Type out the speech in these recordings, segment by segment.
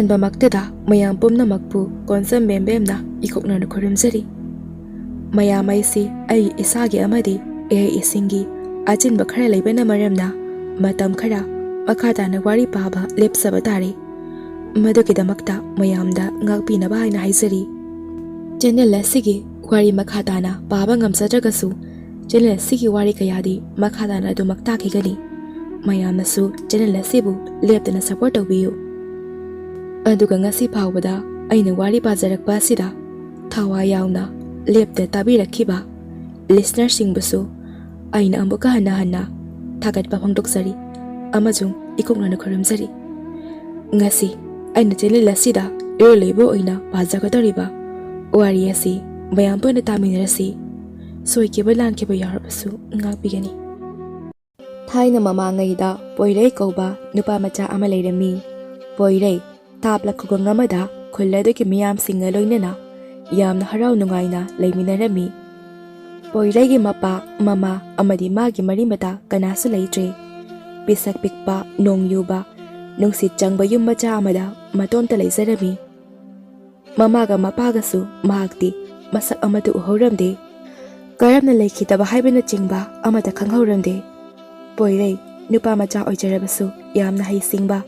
ꯑꯍꯥꯟꯕꯃꯛꯇꯗ ꯃꯌꯥꯝ ꯄꯨꯝꯅꯃꯛꯄꯨ ꯀꯣꯟꯁꯝ ꯕꯦꯝꯕꯦꯝꯅ ꯏꯀꯣꯛꯅꯅ ꯈꯨꯔꯨꯝꯖꯔꯤ꯫ ꯃꯌꯥꯝ ꯑꯩꯁꯤ ꯑꯩ ꯏꯁꯥꯒꯤ ꯑꯃꯗꯤ ꯏꯍꯩ ꯏꯁꯤꯡꯒꯤ ꯑꯆꯤꯟꯕ ꯈꯔ ꯂꯩꯕꯅ ꯃꯔꯝꯅ ꯃꯇꯝ ꯈꯔ ꯃꯈꯥ ꯇꯥꯅ ꯋꯥꯔꯤ ꯄꯥꯕ ꯂꯦꯞꯆꯕ ꯇꯥꯔꯦ꯫ ꯃꯗꯨꯒꯤꯗꯃꯛꯇ ꯃꯌꯥꯝꯗ ꯉꯥꯛꯄꯤꯅꯕ ꯍꯥꯏꯅ ꯍꯥꯏꯖꯔꯤ꯫ ꯆꯦꯅꯦꯜ ꯑꯁꯤꯒꯤ ꯋꯥꯔꯤ ꯃꯈꯥ ꯇꯥꯅ ꯄꯥꯕ ꯉꯝꯖꯗ꯭ꯔꯒꯁꯨ ꯆꯦꯅꯦꯜ ꯑꯁꯤꯒꯤ ꯋꯥꯔꯤ ꯀꯌꯥꯗꯤ ꯃꯈꯥ ꯇꯥꯅ ꯑꯗꯨꯃꯛ ꯇꯥꯈꯤꯒꯅꯤ꯫ ꯃꯌꯥꯝꯅꯁꯨ ꯆꯦꯅꯦꯜ ꯑꯁꯤꯕꯨ ꯂꯦꯞꯇꯅ ꯁꯄꯣꯔꯠ ꯇꯧꯕꯤꯌꯨ꯫ ꯑꯗꯨꯒ ꯉꯁꯤ ꯐꯥꯎꯕꯗ ꯑꯩꯅ ꯋꯥꯔꯤ ꯄꯥꯖꯔꯛꯄ ꯑꯁꯤꯗ ꯊꯋꯥꯏ ꯌꯥꯎꯅ ꯂꯦꯞꯇ ꯇꯥꯕꯤꯔꯛꯈꯤꯕ ꯂꯤꯁꯅꯔꯁꯤꯡꯕꯨꯁꯨ ꯑꯩꯅ ꯑꯃꯨꯛꯀ ꯍꯟꯅ ꯊꯥꯒꯠꯄ ꯐꯣꯡꯗꯣꯛꯆꯔꯤ ꯑꯃꯁꯨꯡ ꯏꯀꯣꯛꯅꯅ ꯈꯨꯔꯨꯝꯖꯔꯤ꯫ ꯉꯁꯤ ꯑꯩꯅ ꯆꯦꯅꯦꯜ ꯑꯁꯤꯗ ꯏꯔꯣꯏꯂꯣꯏꯕ ꯑꯣꯏꯅ ꯄꯥꯖꯒꯗꯧꯔꯤꯕ ꯋꯥꯔꯤ ꯑꯁꯤ ꯃꯌꯥꯝ ꯄꯨꯟꯅ ꯇꯥꯃꯤꯟꯅꯔꯁꯤ꯫ ꯁꯣꯏꯈꯤꯕ ꯂꯥꯟꯈꯤꯕ ꯌꯥꯎꯔꯕꯁꯨ ꯉꯥꯛꯄꯤꯒꯅꯤ꯫ ꯊꯥꯏꯅ ꯃꯃꯥꯡꯉꯩꯗ ꯄꯣꯏꯔꯩ ꯀꯧꯕ ꯅꯨꯄꯥ ꯃꯆꯥ ꯑꯃ ꯂꯩꯔꯝꯃꯤ꯫ ꯄꯣꯏꯔꯩ ꯊꯥꯞꯂ ꯈꯨꯡꯒꯪ ꯑꯃꯗ ꯈꯨꯜ ꯑꯗꯨꯒꯤ ꯃꯤꯌꯥꯝꯁꯤꯡꯒ ꯂꯣꯏꯅꯅ ꯌꯥꯝꯅ ꯍꯔꯥꯎ ꯅꯨꯡꯉꯥꯏꯅ ꯂꯩꯃꯤꯟꯅꯔꯝꯃꯤ꯫ ꯄꯣꯏꯔꯩꯒꯤ ꯃꯄꯥ ꯃꯃꯥ ꯑꯃꯗꯤ ꯃꯥꯒꯤ ꯃꯔꯤ ꯃꯇꯥ ꯀꯅꯥꯁꯨ ꯂꯩꯇ꯭ꯔꯦ꯫ ꯄꯤꯁꯛ ꯄꯤꯛꯄ ꯅꯣꯡ ꯌꯨꯕ ꯅꯨꯡꯁꯤꯠ ꯆꯪꯕ ꯌꯨꯝ ꯃꯆꯥ ꯑꯃꯗ ꯃꯇꯣꯝꯇ ꯂꯩꯖꯔꯝꯃꯤ꯫ ꯃꯃꯥꯒ ꯃꯄꯥꯒꯁꯨ ꯃꯍꯥꯛꯇꯤ ꯃꯁꯛ ꯑꯃꯠꯇ ꯎꯍꯧꯔꯝꯗꯦ꯫ ꯀꯔꯝꯅ ꯂꯩꯈꯤꯗꯕ ꯍꯥꯏꯕꯅꯆꯤꯡꯕ ꯑꯃꯠꯇ ꯈꯪꯍꯧꯔꯝꯗꯦ꯫ ꯄꯣꯏꯔꯩ ꯅꯨꯄꯥ ꯃꯆꯥ ꯑꯣꯏꯖꯔꯕꯁꯨ ꯌꯥꯝꯅ ꯍꯩꯁꯤꯡꯕ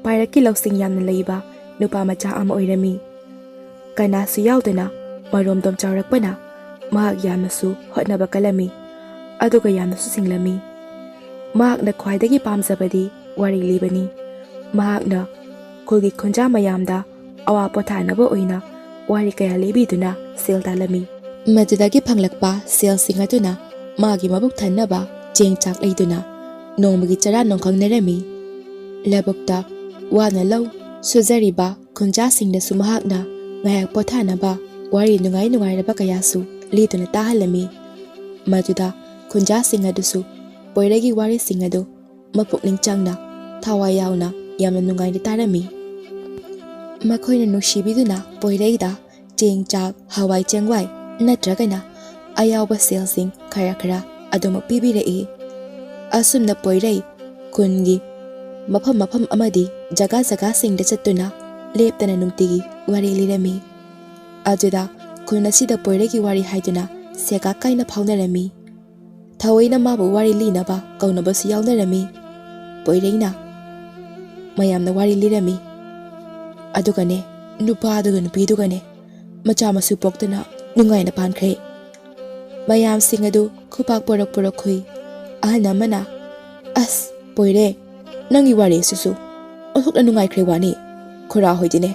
ꯄꯥꯏꯔꯛꯀꯤ ꯂꯧꯁꯤꯡ ꯌꯥꯝꯅ ꯂꯩꯕ ꯅꯨꯄꯥ ꯃꯆꯥ ꯑꯃ ꯑꯣꯏꯔꯝꯃꯤ꯫ ꯀꯅꯥꯁꯨ ꯌꯥꯎꯗꯅ ꯃꯔꯣꯝꯗꯣꯝ ꯆꯥꯎꯔꯛꯄꯅ ꯃꯍꯥꯛ ꯌꯥꯝꯅꯁꯨ ꯍꯣꯠꯅꯕ ꯀꯜꯂꯝꯃꯤ ꯑꯗꯨꯒ ꯌꯥꯝꯅꯁꯨ ꯁꯤꯡꯂꯝꯃꯤ꯫ ꯃꯍꯥꯛꯅ ꯈ꯭ꯋꯥꯏꯗꯒꯤ ꯄꯥꯝꯖꯕꯗꯤ ꯋꯥꯔꯤ ꯂꯤꯕꯅꯤ꯫ ꯃꯍꯥꯛꯅ ꯈꯨꯜꯒꯤ ꯈꯨꯟꯖꯥ ꯃꯌꯥꯝꯗ ꯑꯋꯥ ꯄꯣꯊꯥꯅꯕ ꯑꯣꯏꯅ ꯋꯥꯔꯤ ꯀꯌꯥ ꯂꯤꯕꯤꯗꯨꯅ ꯁꯦꯜ ꯇꯥꯜꯂꯝꯃꯤ꯫ ꯃꯗꯨꯗꯒꯤ ꯐꯪꯂꯛꯄ ꯁꯦꯜꯁꯤꯡ ꯑꯗꯨꯅ ꯃꯥꯒꯤ ꯃꯕꯨꯛ ꯊꯟꯅꯕ ꯆꯦꯡ ꯆꯥꯛ ꯂꯩꯗꯨꯅ ꯅꯣꯡꯃꯒꯤ ꯆꯔꯥ ꯅꯣꯡꯈꯪꯅꯔꯝꯃꯤ꯫ ꯂꯧꯕꯨꯛꯇ ꯋꯥꯅ ꯂꯧ ꯁꯨꯖꯔꯤꯕ ꯈꯨꯟꯖꯥꯁꯤꯡꯗꯁꯨ ꯃꯍꯥꯛꯅ ꯉꯥꯏꯍꯥꯛ ꯄꯣꯊꯥꯅꯕ ꯋꯥꯔꯤ ꯅꯨꯡꯉꯥꯏꯔꯕ ꯀꯌꯥꯁꯨ ꯂꯤꯗꯨꯅ ꯇꯥꯍꯜꯂꯝꯃꯤ꯫ ꯃꯗꯨꯗ ꯈꯨꯟꯖꯥꯁꯤꯡ ꯑꯗꯨꯁꯨ ꯄꯣꯏꯔꯩꯒꯤ ꯋꯥꯔꯤꯁꯤꯡ ꯑꯗꯨ ꯃꯄꯨꯛꯅꯤꯡ ꯆꯪꯅ ꯊꯋꯥꯏ ꯌꯥꯎꯅ ꯌꯥꯝꯅ ꯅꯨꯡꯉꯥꯏꯅ ꯇꯥꯔꯝꯃꯤ꯫ ꯃꯈꯣꯏꯅ ꯅꯨꯡꯁꯤꯕꯤꯗꯨꯅ ꯄꯣꯏꯔꯩꯗ ꯆꯦꯡ ꯆꯥꯛ ꯍꯋꯥꯏ ꯆꯦꯡꯋꯥꯏ ꯅꯠꯇ꯭ꯔꯒꯅ ꯑꯌꯥꯎꯕ ꯁꯦꯜꯁꯤꯡ ꯈꯔ ꯑꯗꯨꯃꯛ ꯄꯤꯕꯤꯔꯛꯏ꯫ ꯑꯁꯨꯝꯅ ꯄꯣꯏꯔꯩ ꯈꯨꯟꯒꯤ ꯃꯐꯝ ꯑꯃꯗꯤ ꯖꯒꯥꯁꯤꯡꯗ ꯆꯠꯇꯨꯅ ꯂꯦꯞꯇꯅ ꯅꯨꯡꯇꯤꯒꯤ ꯋꯥꯔꯤ ꯂꯤꯔꯝꯃꯤ꯫ ꯑꯗꯨꯗ ꯈꯨꯟ ꯑꯁꯤꯗ ꯄꯣꯏꯔꯩꯒꯤ ꯋꯥꯔꯤ ꯍꯥꯏꯗꯨꯅ ꯁꯦꯒꯥꯛ ꯀꯥꯏꯅ ꯐꯥꯎꯅꯔꯝꯃꯤ꯫ ꯊꯑꯣꯏꯅ ꯃꯥꯕꯨ ꯋꯥꯔꯤ ꯂꯤꯅꯕ ꯀꯧꯅꯕꯁꯨ ꯌꯥꯎꯅꯔꯝꯃꯤ꯫ ꯄꯣꯏꯔꯩꯅ ꯃꯌꯥꯝꯅ ꯋꯥꯔꯤ ꯂꯤꯔꯝꯃꯤ꯫ ꯑꯗꯨꯒꯅꯦ ꯅꯨꯄꯥꯗꯨꯒ ꯅꯨꯄꯤꯗꯨꯒꯅꯦ ꯃꯆꯥ ꯃꯁꯨ ꯄꯣꯛꯇꯨꯅ ꯅꯨꯡꯉꯥꯏꯅ ꯄꯥꯟꯈ꯭ꯔꯦ꯫ ꯃꯌꯥꯝꯁꯤꯡ ꯑꯗꯨ ꯈꯨꯄꯥꯛ ꯄꯣꯔꯛ ꯈꯨꯏ꯫ ꯑꯍꯜ ꯑꯃꯅ "ꯑꯁ ꯄꯣꯏꯔꯦ, ꯅꯪꯒꯤ ꯋꯥꯔꯤ ꯑꯁꯤꯁꯨ ꯑꯣꯟꯊꯣꯛꯅ ꯅꯨꯡꯉꯥꯏꯈ꯭ꯔꯦ ꯋꯥꯅꯤ꯫ ꯈꯨꯔꯥ ꯍꯣꯏꯗꯤꯅꯦ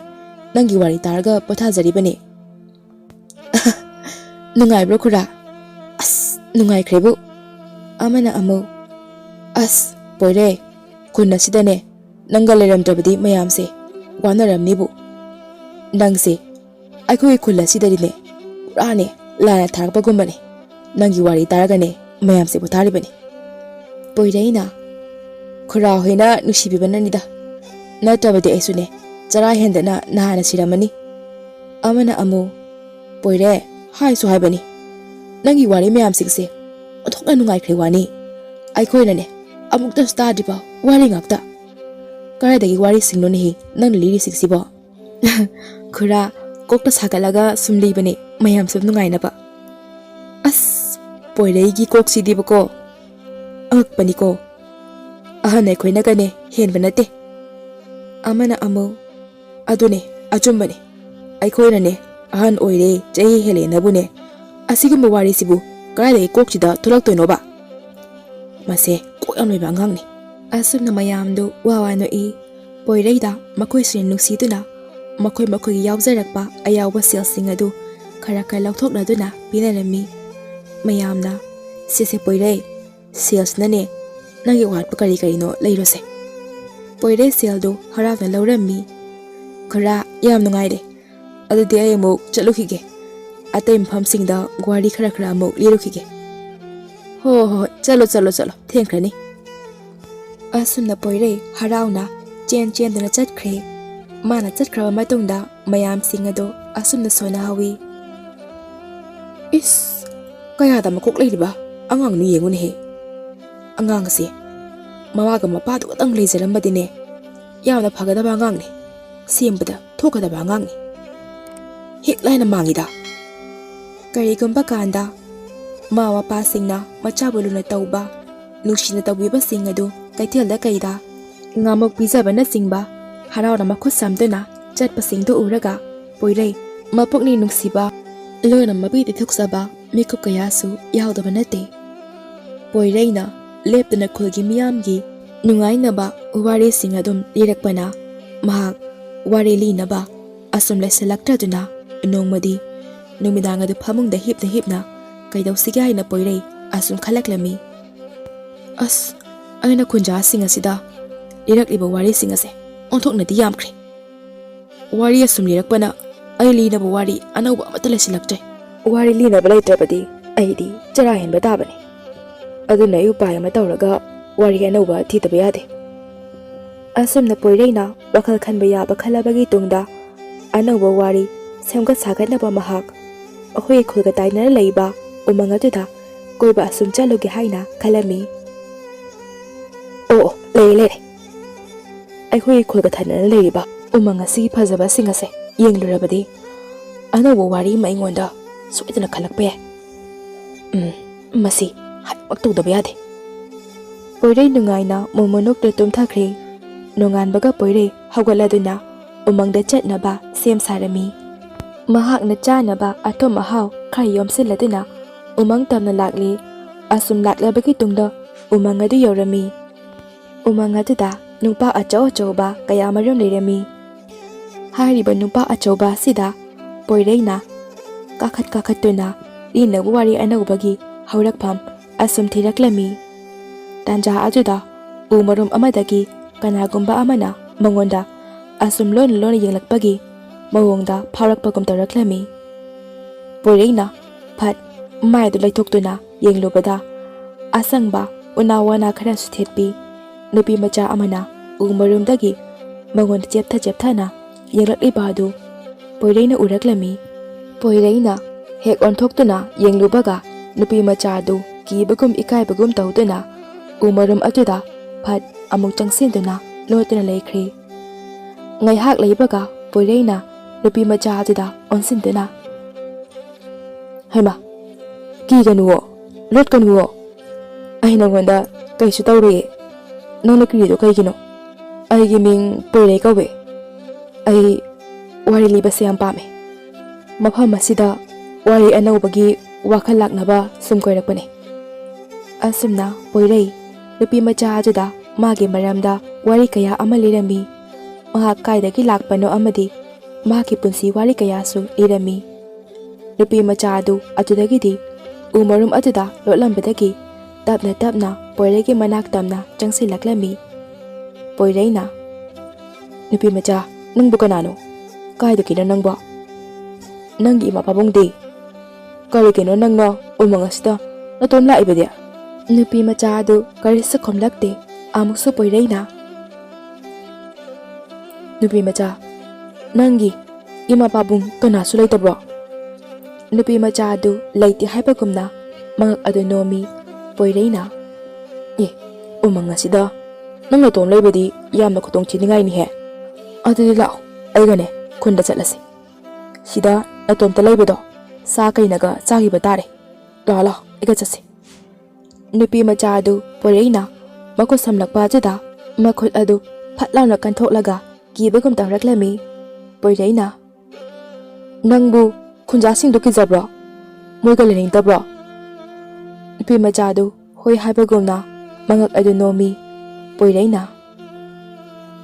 ꯅꯪꯒꯤ ꯋꯥꯔꯤ ꯇꯥꯔꯒ ꯄꯣꯊꯥꯖꯔꯤꯕꯅꯦ." "ꯅꯨꯡꯉꯥꯏꯕ꯭ꯔꯣ ꯈꯨꯔꯥ?" "ꯑꯁ ꯅꯨꯡꯉꯥꯏꯈ꯭ꯔꯦꯕꯨ." ꯑꯃꯅ ꯑꯃꯨꯛ "ꯑꯁ ꯄꯣꯏꯔꯦ, ꯈꯨꯟ ꯑꯁꯤꯗꯅꯦ ꯅꯪꯒ ꯂꯩꯔꯝꯗ꯭ꯔꯕꯗꯤ ꯃꯌꯥꯝꯁꯦ ꯋꯥꯅꯔꯝꯅꯤꯕꯨ꯫ ꯅꯪꯁꯦ ꯑꯩꯈꯣꯏꯒꯤ ꯈꯨꯜ ꯑꯁꯤꯗꯗꯤꯅꯦ ꯄꯨꯔꯥꯅꯦ ꯂꯥꯏꯅ ꯊꯥꯔꯛꯄꯒꯨꯝꯕꯅꯦ꯫ ꯅꯪꯒꯤ ꯋꯥꯔꯤ ꯇꯥꯔꯒꯅꯦ ꯃꯌꯥꯝꯁꯦ ꯄꯣꯊꯥꯔꯤꯕꯅꯤ." ꯄꯣꯏꯔꯩꯅ "ꯈꯨꯔꯥ ꯍꯣꯏꯅ ꯅꯨꯡꯁꯤꯕꯤꯕꯅꯅꯤꯗ, ꯅꯠꯇ꯭ꯔꯕꯗꯤ ꯑꯩꯁꯨꯅꯦ ꯆꯔꯥ ꯍꯦꯟꯗꯅ ꯅꯍꯥꯟꯅ ꯁꯤꯔꯝꯃꯅꯤ." ꯑꯃꯅ ꯑꯃꯨꯛ "ꯄꯣꯏꯔꯦ ꯍꯥꯏꯁꯨ ꯍꯥꯏꯕꯅꯤ, ꯅꯪꯒꯤ ꯋꯥꯔꯤ ꯃꯌꯥꯝꯁꯤꯡꯁꯦ ꯑꯣꯟꯊꯣꯛꯅ ꯅꯨꯡꯉꯥꯏꯈ꯭ꯔꯦ ꯋꯥꯅꯤ꯫ ꯑꯩꯈꯣꯏꯅꯅꯦ ꯑꯃꯨꯛꯇꯁꯨ ꯇꯥꯗ꯭ꯔꯤꯕ ꯋꯥꯔꯤ ꯉꯥꯛꯇ꯫ ꯀꯗꯥꯏꯗꯒꯤ ꯋꯥꯔꯤꯁꯤꯡꯅꯣꯅꯦꯍꯦ ꯅꯪꯅ ꯂꯤꯔꯤꯁꯤꯡꯁꯤꯕꯣ?" "ꯈꯨꯔꯥ ꯀꯣꯛꯇ ꯁꯥꯒꯠꯂꯒ ꯁꯨꯝ ꯂꯤꯕꯅꯦ ꯃꯌꯥꯝ ꯁꯨꯝ ꯅꯨꯡꯉꯥꯏꯅꯕ." "ꯑꯁ ꯄꯣꯏꯔꯩꯒꯤ ꯀꯣꯛꯁꯤꯗꯤꯕꯀꯣ ꯑꯉꯛꯄꯅꯤꯀꯣ, ꯑꯍꯟ ꯑꯩꯈꯣꯏꯅꯒꯅꯦ ꯍꯦꯟꯕ ꯅꯠꯇꯦ." ꯑꯃꯅ ꯑꯃꯨꯛ "ꯑꯗꯨꯅꯦ ꯑꯆꯨꯝꯕꯅꯦ, ꯑꯩꯈꯣꯏꯅꯅꯦ ꯑꯍꯟ ꯑꯣꯏꯔꯦ ꯆꯍꯤ ꯍꯦꯜꯂꯦꯅꯕꯨꯅꯦ ꯑꯁꯤꯒꯨꯝꯕ ꯋꯥꯔꯤꯁꯤꯕꯨ ꯀꯗꯥꯏꯗꯒꯤ ꯀꯣꯛꯁꯤꯗ ꯊꯣꯛꯂꯛꯇꯣꯏꯅꯣꯕ? ꯃꯁꯦ ꯀꯣꯛ ꯌꯥꯝ ꯂꯩꯕ ꯑꯉꯥꯡꯅꯤ." ꯑꯁꯨꯝꯅ ꯃꯌꯥꯝꯗꯨ ꯋꯥ ꯅꯣꯛꯏ꯫ ꯄꯣꯏꯔꯩꯗ ꯃꯈꯣꯏꯁꯤꯡꯅ ꯅꯨꯡꯁꯤꯗꯨꯅ ꯃꯈꯣꯏꯒꯤ ꯌꯥꯎꯖꯔꯛꯄ ꯑꯌꯥꯎꯕ ꯁꯦꯜꯁꯤꯡ ꯑꯗꯨ ꯈꯔ ꯂꯧꯊꯣꯛꯅꯗꯨꯅ ꯄꯤꯅꯔꯝꯃꯤ꯫ ꯃꯌꯥꯝꯅ "ꯁꯤꯁꯦ ꯄꯣꯏꯔꯩ, ꯁꯦꯜꯁꯤꯅꯅꯦ ꯅꯪꯒꯤ ꯑꯋꯥꯠꯄ ꯀꯔꯤꯅꯣ ꯂꯩꯔꯣꯁꯦ." ꯄꯣꯏꯔꯩ ꯁꯦꯜꯗꯨ ꯍꯔꯥꯎꯅ ꯂꯧꯔꯝꯃꯤ꯫ "ꯈꯨꯔꯥ ꯌꯥꯝ ꯅꯨꯡꯉꯥꯏꯔꯦ, ꯑꯗꯨꯗꯤ ꯑꯩ ꯑꯃꯨꯛ ꯆꯠꯂꯨꯈꯤꯒꯦ꯫ ꯑꯇꯩ ꯃꯐꯝꯁꯤꯡꯗ ꯋꯥꯔꯤ ꯈꯔ ꯑꯃꯨꯛ ꯂꯤꯔꯨꯈꯤꯒꯦ." "ꯍꯣꯏ ꯆꯠꯂꯣ ꯊꯦꯡꯈ꯭ꯔꯅꯤ." ꯑꯁꯨꯝꯅ ꯄꯣꯏꯔꯩ ꯍꯔꯥꯎꯅ ꯆꯦꯟꯗꯨꯅ ꯆꯠꯈ꯭ꯔꯦ꯫ ꯃꯥꯅ ꯆꯠꯈ꯭ꯔꯕ ꯃꯇꯨꯡꯗ ꯃꯌꯥꯝꯁꯤꯡ ꯑꯗꯨ ꯑꯁꯨꯝꯅ ꯁꯣꯟꯅꯍꯧꯏ꯫ "ꯏꯁ ꯀꯌꯥꯗ ꯃꯀꯣꯛ ꯂꯩꯔꯤꯕ ꯑꯉꯥꯡꯅꯣ ꯌꯦꯡꯉꯨꯅꯦꯍꯦ꯫ ꯑꯉꯥꯡ ꯑꯁꯦ ꯃꯃꯥꯒ ꯃꯄꯥꯗꯨ ꯈꯛꯇꯪ ꯂꯩꯖꯔꯝꯕꯗꯤꯅꯦ ꯌꯥꯝꯅ ꯐꯒꯗꯕ ꯑꯉꯥꯡꯅꯤ꯫ ꯁꯦꯝꯕꯗ ꯊꯣꯛꯀꯗꯕ ꯑꯉꯥꯡꯅꯤ ꯍꯦꯛ ꯂꯥꯏꯅ ꯃꯥꯡꯉꯤꯗ ꯀꯔꯤꯒꯨꯝꯕ ꯀꯥꯟꯗ ꯃꯃꯥ ꯃꯄꯥꯁꯤꯡꯅ ꯃꯆꯥꯕꯨ ꯂꯨꯅ ꯇꯧꯕ ꯅꯨꯡꯁꯤꯅ ꯇꯧꯕꯤꯕꯁꯤꯡ ꯑꯗꯨ ꯀꯩꯊꯦꯜꯗ ꯀꯩꯗ ꯉꯥꯃꯨꯛ ꯄꯤꯖꯕꯅꯆꯤꯡꯕ ꯍꯔꯥꯎꯅ ꯃꯈꯨꯠ ꯁꯝꯗꯨꯅ ꯆꯠꯄꯁꯤꯡꯗꯨ ꯎꯔꯒ ꯄꯣꯏꯔꯩ ꯃꯄꯨꯛꯅꯤꯡ ꯅꯨꯡꯁꯤꯕ ꯂꯣꯏꯅ ꯃꯄꯤ ꯇꯩꯊꯣꯛꯆꯕ ꯃꯤꯀꯨꯞ ꯀꯌꯥꯁꯨ ꯌꯥꯎꯗꯕ ꯅꯠꯇꯦ ꯄꯣꯏꯔꯩꯅ ꯂꯦꯞꯇꯅ ꯈꯨꯜꯒꯤ ꯃꯤꯌꯥꯝꯒꯤ ꯅꯨꯡꯉꯥꯏꯅꯕ ꯋꯥꯔꯤꯁꯤꯡ ꯑꯗꯨꯝ ꯂꯤꯔꯛꯄꯅ ꯃꯍꯥꯛ ꯋꯥꯔꯤ ꯂꯤꯅꯕ ꯑꯁꯨꯝ ꯂꯩꯁꯤꯜꯂꯛꯇ꯭ꯔꯗꯨꯅ ꯅꯣꯡꯃꯗꯤ ꯅꯨꯃꯤꯗꯥꯡ ꯑꯗꯨ ꯐꯃꯨꯡꯗ ꯍꯤꯞꯅ ꯀꯩꯗꯧꯁꯤꯒꯦ ꯍꯥꯏꯅ ꯄꯣꯏꯔꯩ ꯑꯁꯨꯝ ꯈꯜꯂꯛꯂꯝꯃꯤ ꯑꯁ ꯑꯩꯅ ꯈꯨꯟꯖꯥꯁꯤꯡ ꯑꯁꯤꯗ ꯂꯤꯔꯛꯂꯤꯕ ꯋꯥꯔꯤꯁꯤꯡ ꯑꯁꯦ ꯑꯣꯟꯊꯣꯛꯅꯗꯤ ꯌꯥꯝꯈ꯭ꯔꯦ ꯋꯥꯔꯤ ꯑꯁꯨꯝ ꯂꯤꯔꯛꯄꯅ ꯑꯩ ꯂꯤꯅꯕ ꯋꯥꯔꯤ ꯑꯅꯧꯕ ꯑꯃꯠꯇ ꯂꯩꯁꯤꯜꯂꯛꯇ꯭ꯔꯦ ꯋꯥꯔꯤ ꯂꯤꯅꯕ ꯂꯩꯇ꯭ꯔꯕꯗꯤ ꯑꯩꯗꯤ ꯆꯔꯥ ꯍꯦꯟꯕ ꯇꯥꯕꯅꯤ ꯑꯗꯨꯅ ꯑꯩ ꯎꯄꯥꯏ ꯑꯃ ꯇꯧꯔꯒ ꯋꯥꯔꯤ ꯑꯅꯧꯕ ꯊꯤꯗꯕ ꯌꯥꯗꯦ ꯑꯁꯨꯝꯅ ꯄꯣꯏꯔꯩꯅ ꯋꯥꯈꯜ ꯈꯟꯕ ꯌꯥꯕ ꯈꯜꯂꯕꯒꯤ ꯇꯨꯡꯗ ꯑꯅꯧꯕ ꯋꯥꯔꯤ ꯁꯦꯝꯒꯠ ꯁꯥꯒꯠꯅꯕ ꯃꯍꯥꯛ ꯑꯩꯈꯣꯏꯒꯤ ꯈꯨꯜꯒ ꯇꯥꯏꯅꯅ ꯂꯩꯕ ꯎꯃꯪ ꯑꯗꯨꯗ ꯀꯣꯏꯕ ꯑꯁꯨꯝ ꯆꯠꯂꯨꯒꯦ ꯍꯥꯏꯅ ꯈꯜꯂꯝꯃꯤ ꯑꯣ ꯂꯩꯔꯦ ꯑꯩꯈꯣꯏꯒꯤ ꯈꯨꯜꯒ ꯊꯥꯅꯅ ꯂꯩꯔꯤꯕ ꯎꯃꯪ ꯑꯁꯤꯒꯤ ꯐꯖꯕꯁꯤꯡ ꯑꯁꯦ ꯌꯦꯡꯂꯨꯔꯕꯗꯤ ꯑꯅꯧꯕ ꯋꯥꯔꯤ ꯑꯃ ꯑꯩꯉꯣꯟꯗ ꯁꯣꯏꯗꯅ ꯈꯜꯂꯛꯄ ꯌꯥꯏ ꯃꯁꯤ ꯍꯥꯏꯃꯛ ꯇꯧꯗꯕ ꯌꯥꯗꯦ ꯄꯣꯏꯔꯩ ꯅꯨꯡꯉꯥꯏꯅ ꯃꯣꯃꯣꯅꯣꯛꯇ ꯇꯨꯝꯊꯈ꯭ꯔꯦ ꯅꯣꯡꯉꯥꯟꯕꯒ ꯄꯣꯏꯔꯩ ꯍꯧꯒꯠꯂꯗꯨꯅ ꯎꯃꯪꯗ ꯆꯠꯅꯕ ꯁꯦꯝ ꯁꯥꯔꯝꯃꯤ ꯃꯍꯥꯛꯅ ꯆꯥꯅꯕ ꯑꯊꯨꯝ ꯑꯍꯥꯎ ꯈꯔ ꯌꯣꯝꯁꯤꯜꯂꯗꯨꯅ ꯎꯃꯪ ꯇꯝꯅ ꯂꯥꯛꯂꯤ ꯑꯁꯨꯝ ꯂꯥꯛꯂꯕꯒꯤ ꯇꯨꯡꯗ ꯎꯃꯪ ꯑꯗꯨ ꯌꯧꯔꯝꯃꯤ ꯎꯃꯪ ꯑꯗꯨꯗ ꯅꯨꯄꯥ ꯑꯆꯧ ꯑꯆꯧꯕ ꯀꯌꯥ ꯃꯔꯨꯝ ꯂꯩꯔꯝꯃꯤ ꯍꯥꯏꯔꯤꯕ ꯅꯨꯄꯥ ꯑꯆꯧꯕ ꯑꯁꯤꯗ ꯄꯣꯏꯔꯩꯅ ꯀꯥꯈꯠꯇꯨꯅ ꯂꯤꯅꯕ ꯋꯥꯔꯤ ꯑꯅꯧꯕꯒꯤ ꯍꯧꯔꯛꯐꯝ ꯑꯁꯨꯝ ꯊꯤꯔꯛꯂꯝꯃꯤ ꯇꯥꯟꯖꯥ ꯑꯗꯨꯗ ꯎ ꯃꯔꯨꯝ ꯑꯃꯗꯒꯤ ꯀꯅꯥꯒꯨꯝꯕ ꯑꯃꯅ ꯃꯉꯣꯟꯗ ꯑꯁꯨꯝ ꯂꯣꯟꯅ ꯌꯦꯡꯂꯛꯄꯒꯤ ꯃꯑꯣꯡꯗ ꯐꯥꯎꯔꯛꯄꯒꯨꯝ ꯇꯧꯔꯛꯂꯝꯃꯤ ꯄꯣꯏꯔꯩꯅ ꯐꯠ ꯃꯥꯏꯗꯨ ꯂꯩꯊꯣꯛꯇꯨꯅ ꯌꯦꯡꯂꯨꯕꯗ ꯑꯁꯪꯕ ꯎꯅꯥ ꯋꯥꯅꯥ ꯈꯔꯁꯨ ꯊꯦꯠꯄꯤ ꯅꯨꯄꯤ ꯃꯆꯥ ꯑꯃꯅ ꯎ ꯃꯔꯨꯝꯗꯒꯤ ꯃꯉꯣꯟꯗ ꯆꯦꯞꯊꯅ ꯌꯦꯡꯂꯛꯂꯤꯕ ꯑꯗꯨ ꯄꯣꯏꯔꯩꯅ ꯎꯔꯛꯂꯝꯃꯤ ꯄꯣꯏꯔꯩꯅ ꯍꯦꯛ ꯑꯣꯟꯊꯣꯛꯇꯨꯅ ꯌꯦꯡꯂꯨꯕꯒ ꯅꯨꯄꯤ ꯃꯆꯥ ꯑꯗꯨ ꯀꯤꯕꯒꯨꯝ ꯏꯀꯥꯏꯕꯒꯨꯝ ꯇꯧꯗꯨꯅ ꯎ ꯃꯔꯨꯝ ꯑꯗꯨꯗ ꯐꯠ ꯑꯃꯨꯛ ꯆꯪꯁꯤꯟꯗꯨꯅ ꯂꯣꯠꯇꯨꯅ ꯂꯩꯈ꯭ꯔꯦ ꯉꯥꯏꯍꯥꯛ ꯂꯩꯕꯒ ꯄꯣꯏꯔꯩꯅ ꯅꯨꯄꯤ ꯃꯆꯥ ꯑꯗꯨꯗ ꯑꯣꯟꯁꯤꯟꯗꯨꯅ ꯍꯩꯃꯥ ꯀꯤꯒꯅꯨꯋꯣ ꯂꯣꯠꯀꯅꯨꯋꯣ ꯑꯩ ꯅꯉꯣꯟꯗ ꯀꯩꯁꯨ ꯇꯧꯔꯣꯏꯌꯦ ꯅꯪꯅ ꯀꯤꯔꯤꯗꯣ ꯀꯩꯒꯤꯅꯣ ꯑꯩꯒꯤ ꯃꯤꯡ ꯄꯣꯏꯔꯩ ꯀꯧꯋꯦ ꯑꯩ ꯋꯥꯔꯤ ꯂꯤꯕꯁꯦ ꯌꯥꯝ ꯄꯥꯝꯃꯦ ꯃꯐꯝ ꯑꯁꯤꯗ ꯋꯥꯔꯤ ꯑꯅꯧꯕꯒꯤ ꯋꯥꯈꯜ ꯂꯥꯛꯅꯕ ꯁꯨꯝ ꯀꯣꯏꯔꯛꯄꯅꯦ ꯑꯁꯨꯝꯅ ꯄꯣꯏꯔꯩ ꯅꯨꯄꯤ ꯃꯆꯥ ꯑꯗꯨꯗ ꯃꯥꯒꯤ ꯃꯔꯝꯗ ꯋꯥꯔꯤ ꯀꯌꯥ ꯑꯃ ꯂꯤꯔꯝꯃꯤ ꯃꯍꯥꯛ ꯀꯥꯏꯗꯒꯤ ꯂꯥꯛꯄꯅꯣ ꯑꯃꯗꯤ ꯃꯍꯥꯛꯀꯤ ꯄꯨꯟꯁꯤ ꯋꯥꯔꯤ ꯀꯌꯥꯁꯨ ꯂꯤꯔꯝꯃꯤ ꯅꯨꯄꯤ ꯃꯆꯥ ꯑꯗꯨ ꯑꯗꯨꯗꯒꯤꯗꯤ ꯎ ꯃꯔꯨꯝ ꯑꯗꯨꯗ ꯂꯣꯠꯂꯝꯕꯗꯒꯤ ꯇꯞꯅ ꯇꯞꯅ ꯄꯣꯏꯔꯩꯒꯤ ꯃꯅꯥꯛ ꯇꯝꯅ ꯆꯪꯁꯤꯜꯂꯛꯂꯝꯃꯤ ꯄꯣꯏꯔꯩꯅ ꯅꯨꯄꯤ ꯃꯆꯥ ꯅꯪꯕꯨ ꯀꯅꯥꯅꯣ ꯀꯥꯏꯗꯒꯤꯅꯣ ꯅꯪꯕꯣ ꯅꯪꯒꯤ ꯏꯃꯥ ꯄꯥꯕꯨꯡꯗꯤ ꯀꯔꯤꯒꯤꯅꯣ ꯅꯪꯅ ꯎꯃꯪ ꯑꯁꯤꯗ ꯅꯇꯣꯝ ꯂꯥꯛꯏꯕꯗꯤ ꯅꯨꯄꯤ ꯃꯆꯥ ꯑꯗꯨ ꯀꯔꯤꯁꯨ ꯈꯨꯝꯂꯛꯇꯦ ꯑꯃꯨꯛꯁꯨ ꯄꯣꯏꯔꯩꯅ ꯅꯨꯄꯤ ꯃꯆꯥ ꯅꯪꯒꯤ ꯏꯃꯥ ꯄꯥꯕꯨꯡ ꯀꯅꯥꯁꯨ ꯂꯩꯇꯕ꯭ꯔꯣ ꯅꯨꯄꯤ ꯃꯆꯥ ꯑꯗꯨ ꯂꯩꯇꯦ ꯍꯥꯏꯕꯒꯨꯝꯅ ꯃꯉꯛ ꯑꯗꯨ ꯅꯣꯝꯃꯤ ꯄꯣꯏꯔꯩꯅ ꯎꯃꯪ ꯑꯁꯤꯗ ꯅꯪ ꯅꯇꯣꯝ ꯂꯩꯕꯗꯤ ꯌꯥꯝꯅ ꯈꯨꯗꯣꯡꯊꯤꯅꯤꯡꯉꯥꯏꯅꯤꯍꯦ ꯑꯗꯨꯗꯤ ꯂꯥꯛꯑꯣ ꯑꯩꯒꯅꯦ ꯈꯨꯟꯗ ꯆꯠꯂꯁꯤ ꯁꯤꯗ ꯅꯇꯣꯝꯇ ꯂꯩꯕꯗꯣ ꯁꯥ ꯀꯩꯅꯒ ꯆꯥꯈꯤꯕ ꯇꯥꯔꯦ ꯂꯥꯛꯑꯣ ꯑꯩꯒ ꯆꯠꯁꯤ ꯅꯨꯄꯤ ꯃꯆꯥ ꯑꯗꯨ ꯄꯣꯏꯔꯩꯅ ꯃꯈꯨꯠ ꯁꯝꯂꯛꯄ ꯑꯗꯨꯗ ꯃꯈꯨꯠ ꯑꯗꯨ ꯐꯠ ꯂꯥꯎꯅ ꯀꯟꯊꯣꯛꯂꯒ ꯀꯤꯕꯒꯨꯝ ꯇꯧꯔꯛꯂꯝꯃꯤ ꯄꯣꯏꯔꯩꯅ ꯅꯪꯕꯨ ꯈꯨꯟꯖꯥꯁꯤꯡꯗꯨ ꯀꯤꯖꯕ꯭ꯔꯣ ꯃꯣꯏꯒ ꯂꯩꯅꯤꯡꯗꯕ꯭ꯔꯣ ꯅꯨꯄꯤ ꯃꯆꯥ ꯑꯗꯨ ꯍꯣꯏ ꯍꯥꯏꯕꯒꯨꯝꯅ ꯃꯉꯛ ꯑꯗꯨ ꯅꯣꯝꯃꯤ ꯄꯣꯏꯔꯩꯅ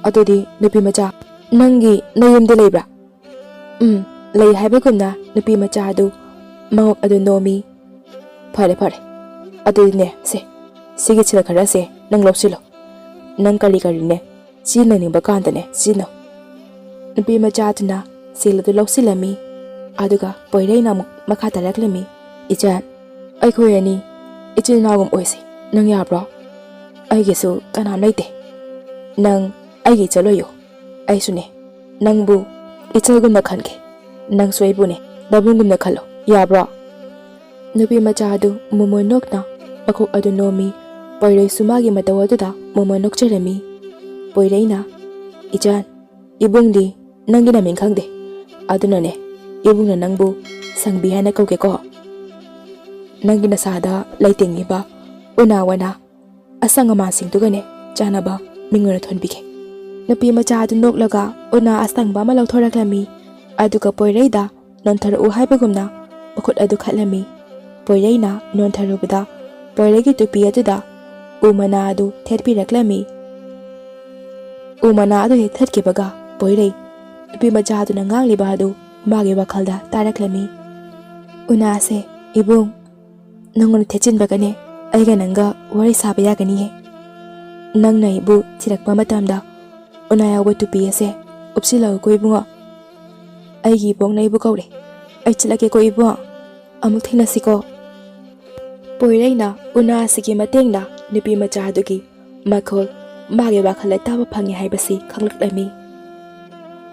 ꯑꯗꯨꯗꯤ ꯅꯨꯄꯤ ꯃꯆꯥ ꯅꯪꯒꯤ ꯅꯌꯨꯝꯗ ꯂꯩꯕ꯭ꯔꯥ ꯂꯩ ꯍꯥꯏꯕꯒꯨꯝꯅ ꯅꯨꯄꯤ ꯃꯆꯥ ꯑꯗꯨ ꯃꯉꯛ ꯑꯗꯨ ꯅꯣꯝꯃꯤ ꯐꯔꯦ ꯑꯗꯨꯗꯤꯅꯦ ꯁꯤꯒꯤ ꯁꯤꯜ ꯈꯔꯁꯦ ꯅꯪ ꯂꯧꯁꯤꯜꯂꯣ ꯅꯪ ꯀꯔꯤꯅꯦ ꯁꯤꯖꯤꯟꯅꯅꯤꯡꯕ ꯀꯥꯟꯗꯅꯦ ꯁꯤꯖꯤꯟꯅꯧ ꯅꯨꯄꯤ ꯃꯆꯥ ꯑꯗꯨꯅ ꯁꯤꯜ ꯑꯗꯨ ꯂꯧꯁꯤꯜꯂꯝꯃꯤ ꯑꯗꯨꯒ ꯄꯣꯏꯔꯩꯅ ꯑꯃꯨꯛ ꯃꯈꯥ ꯇꯥꯔꯛꯂꯝꯃꯤ ꯏꯆꯟ ꯑꯩꯈꯣꯏ ꯑꯅꯤ ꯏꯆꯤꯜ ꯏꯅꯥꯎꯒꯨꯝ ꯑꯣꯏꯁꯤ ꯅꯪ ꯌꯥꯕ꯭ꯔꯣ ꯑꯩꯒꯤꯁꯨ ꯀꯅꯥꯝ ꯂꯩꯇꯦ ꯅꯪ ꯑꯩꯒꯤ ꯏꯆꯜ ꯑꯣꯏꯌꯨ ꯑꯩꯁꯨꯅꯦ ꯅꯪꯕꯨ ꯏꯆꯜꯒꯨꯝꯅ ꯈꯟꯒꯦ ꯅꯪꯁꯨ ꯑꯩꯕꯨꯅꯦ ꯅꯕꯨꯡꯒꯨꯝꯅ ꯈꯜꯂꯣ ꯌꯥꯕ꯭ꯔꯣ ꯅꯨꯄꯤ ꯃꯆꯥ ꯑꯗꯨ ꯃꯣꯃꯣꯟ ꯅꯣꯛꯅ ꯃꯈꯣꯛ ꯑꯗꯨ ꯅꯣꯝꯃꯤ ꯄꯣꯏꯔꯩꯁꯨ ꯃꯥꯒꯤ ꯃꯇꯧ ꯑꯗꯨꯗ ꯃꯣꯃꯣꯟ ꯅꯣꯛꯆꯔꯝꯃꯤ ꯄꯣꯏꯔꯩꯅ ꯏꯆꯟ ꯏꯕꯨꯡꯗꯤ ꯅꯪꯒꯤ ꯅꯃꯤꯡ ꯈꯪꯗꯦ ꯑꯗꯨꯅꯅꯦ ꯏꯕꯨꯡꯅ ꯅꯪꯕꯨ ꯁꯪꯕꯤ ꯍꯥꯏꯅ ꯀꯧꯒꯦꯀꯣ ꯅꯪꯒꯤ ꯅꯁꯥꯗ ꯂꯩꯇꯦꯡꯉꯤꯕ ꯎꯅꯥ ꯋꯥꯅꯥ ꯑꯁꯪ ꯑꯃꯥꯟꯁꯤꯡꯗꯨꯒꯅꯦ ꯆꯥꯅꯕ ꯃꯤꯡ ꯑꯣꯏꯅ ꯊꯣꯟꯕꯤꯒꯦ ꯅꯨꯄꯤ ꯃꯆꯥ ꯑꯗꯨ ꯅꯣꯛꯂꯒ ꯎꯅꯥ ꯑꯁꯪꯕ ꯑꯃ ꯂꯧꯊꯣꯔꯛꯂꯝꯃꯤ ꯑꯗꯨꯒ ꯄꯣꯏꯔꯩꯗ ꯅꯣꯟꯊꯔꯛꯎ ꯍꯥꯏꯕꯒꯨꯝꯅ ꯃꯈꯨꯠ ꯑꯗꯨ ꯈꯠꯂꯝꯃꯤ ꯄꯣꯏꯔꯩꯅ ꯅꯣꯟꯊꯔꯨꯕꯗ ꯄꯣꯏꯔꯩꯒꯤ ꯇꯨꯄꯤ ꯑꯗꯨꯗ ꯎ ꯃꯅꯥ ꯑꯗꯨ ꯊꯦꯠꯄꯤꯔꯛꯂꯝꯃꯤ ꯎ ꯃꯅꯥ ꯑꯗꯨ ꯍꯦꯛ ꯊꯦꯠꯈꯤꯕꯒ ꯄꯣꯏꯔꯩ ꯅꯨꯄꯤ ꯃꯆꯥ ꯑꯗꯨꯅ ꯉꯥꯡꯂꯤꯕ ꯑꯗꯨ ꯃꯥꯒꯤ ꯋꯥꯈꯜꯗ ꯇꯥꯔꯛꯂꯝꯃꯤ ꯎꯅꯥꯁꯦ ꯏꯕꯨꯡ ꯅꯪꯉꯣꯟꯗ ꯊꯦꯠꯆꯤꯟꯕꯒꯅꯦ ꯑꯩꯒ ꯅꯪꯒ ꯋꯥꯔꯤ ꯁꯥꯕ ꯌꯥꯒꯅꯤꯍꯦ ꯅꯪꯅ ꯑꯩꯕꯨ ꯊꯤꯔꯛꯄ ꯃꯇꯝꯗ ꯎꯅꯥ ꯌꯥꯎꯕ ꯇꯨꯄꯤ ꯑꯁꯦ ꯎꯞꯁꯤꯜꯂꯛꯎꯀꯣ ꯏꯕꯨꯡꯉꯣ ꯑꯩꯒꯤ ꯏꯕꯣꯡꯅ ꯑꯩꯕꯨ ꯀꯧꯔꯦ ꯑꯩ ꯆꯠꯂꯒꯦꯀꯣ ꯏꯕꯨꯡ ꯑꯃꯨꯛ ꯊꯦꯡꯅꯁꯤꯀꯣ ꯄꯣꯏꯔꯩꯅ ꯎꯅꯥ ꯑꯁꯤꯒꯤ ꯃꯇꯦꯡꯅ ꯅꯨꯄꯤ ꯃꯆꯥ ꯑꯗꯨꯒꯤ ꯃꯈꯣꯜ ꯃꯥꯒꯤ ꯋꯥꯈꯜꯗ ꯇꯥꯕ ꯐꯪꯉꯦ ꯍꯥꯏꯕꯁꯤ ꯈꯪꯂꯛꯂꯝꯃꯤ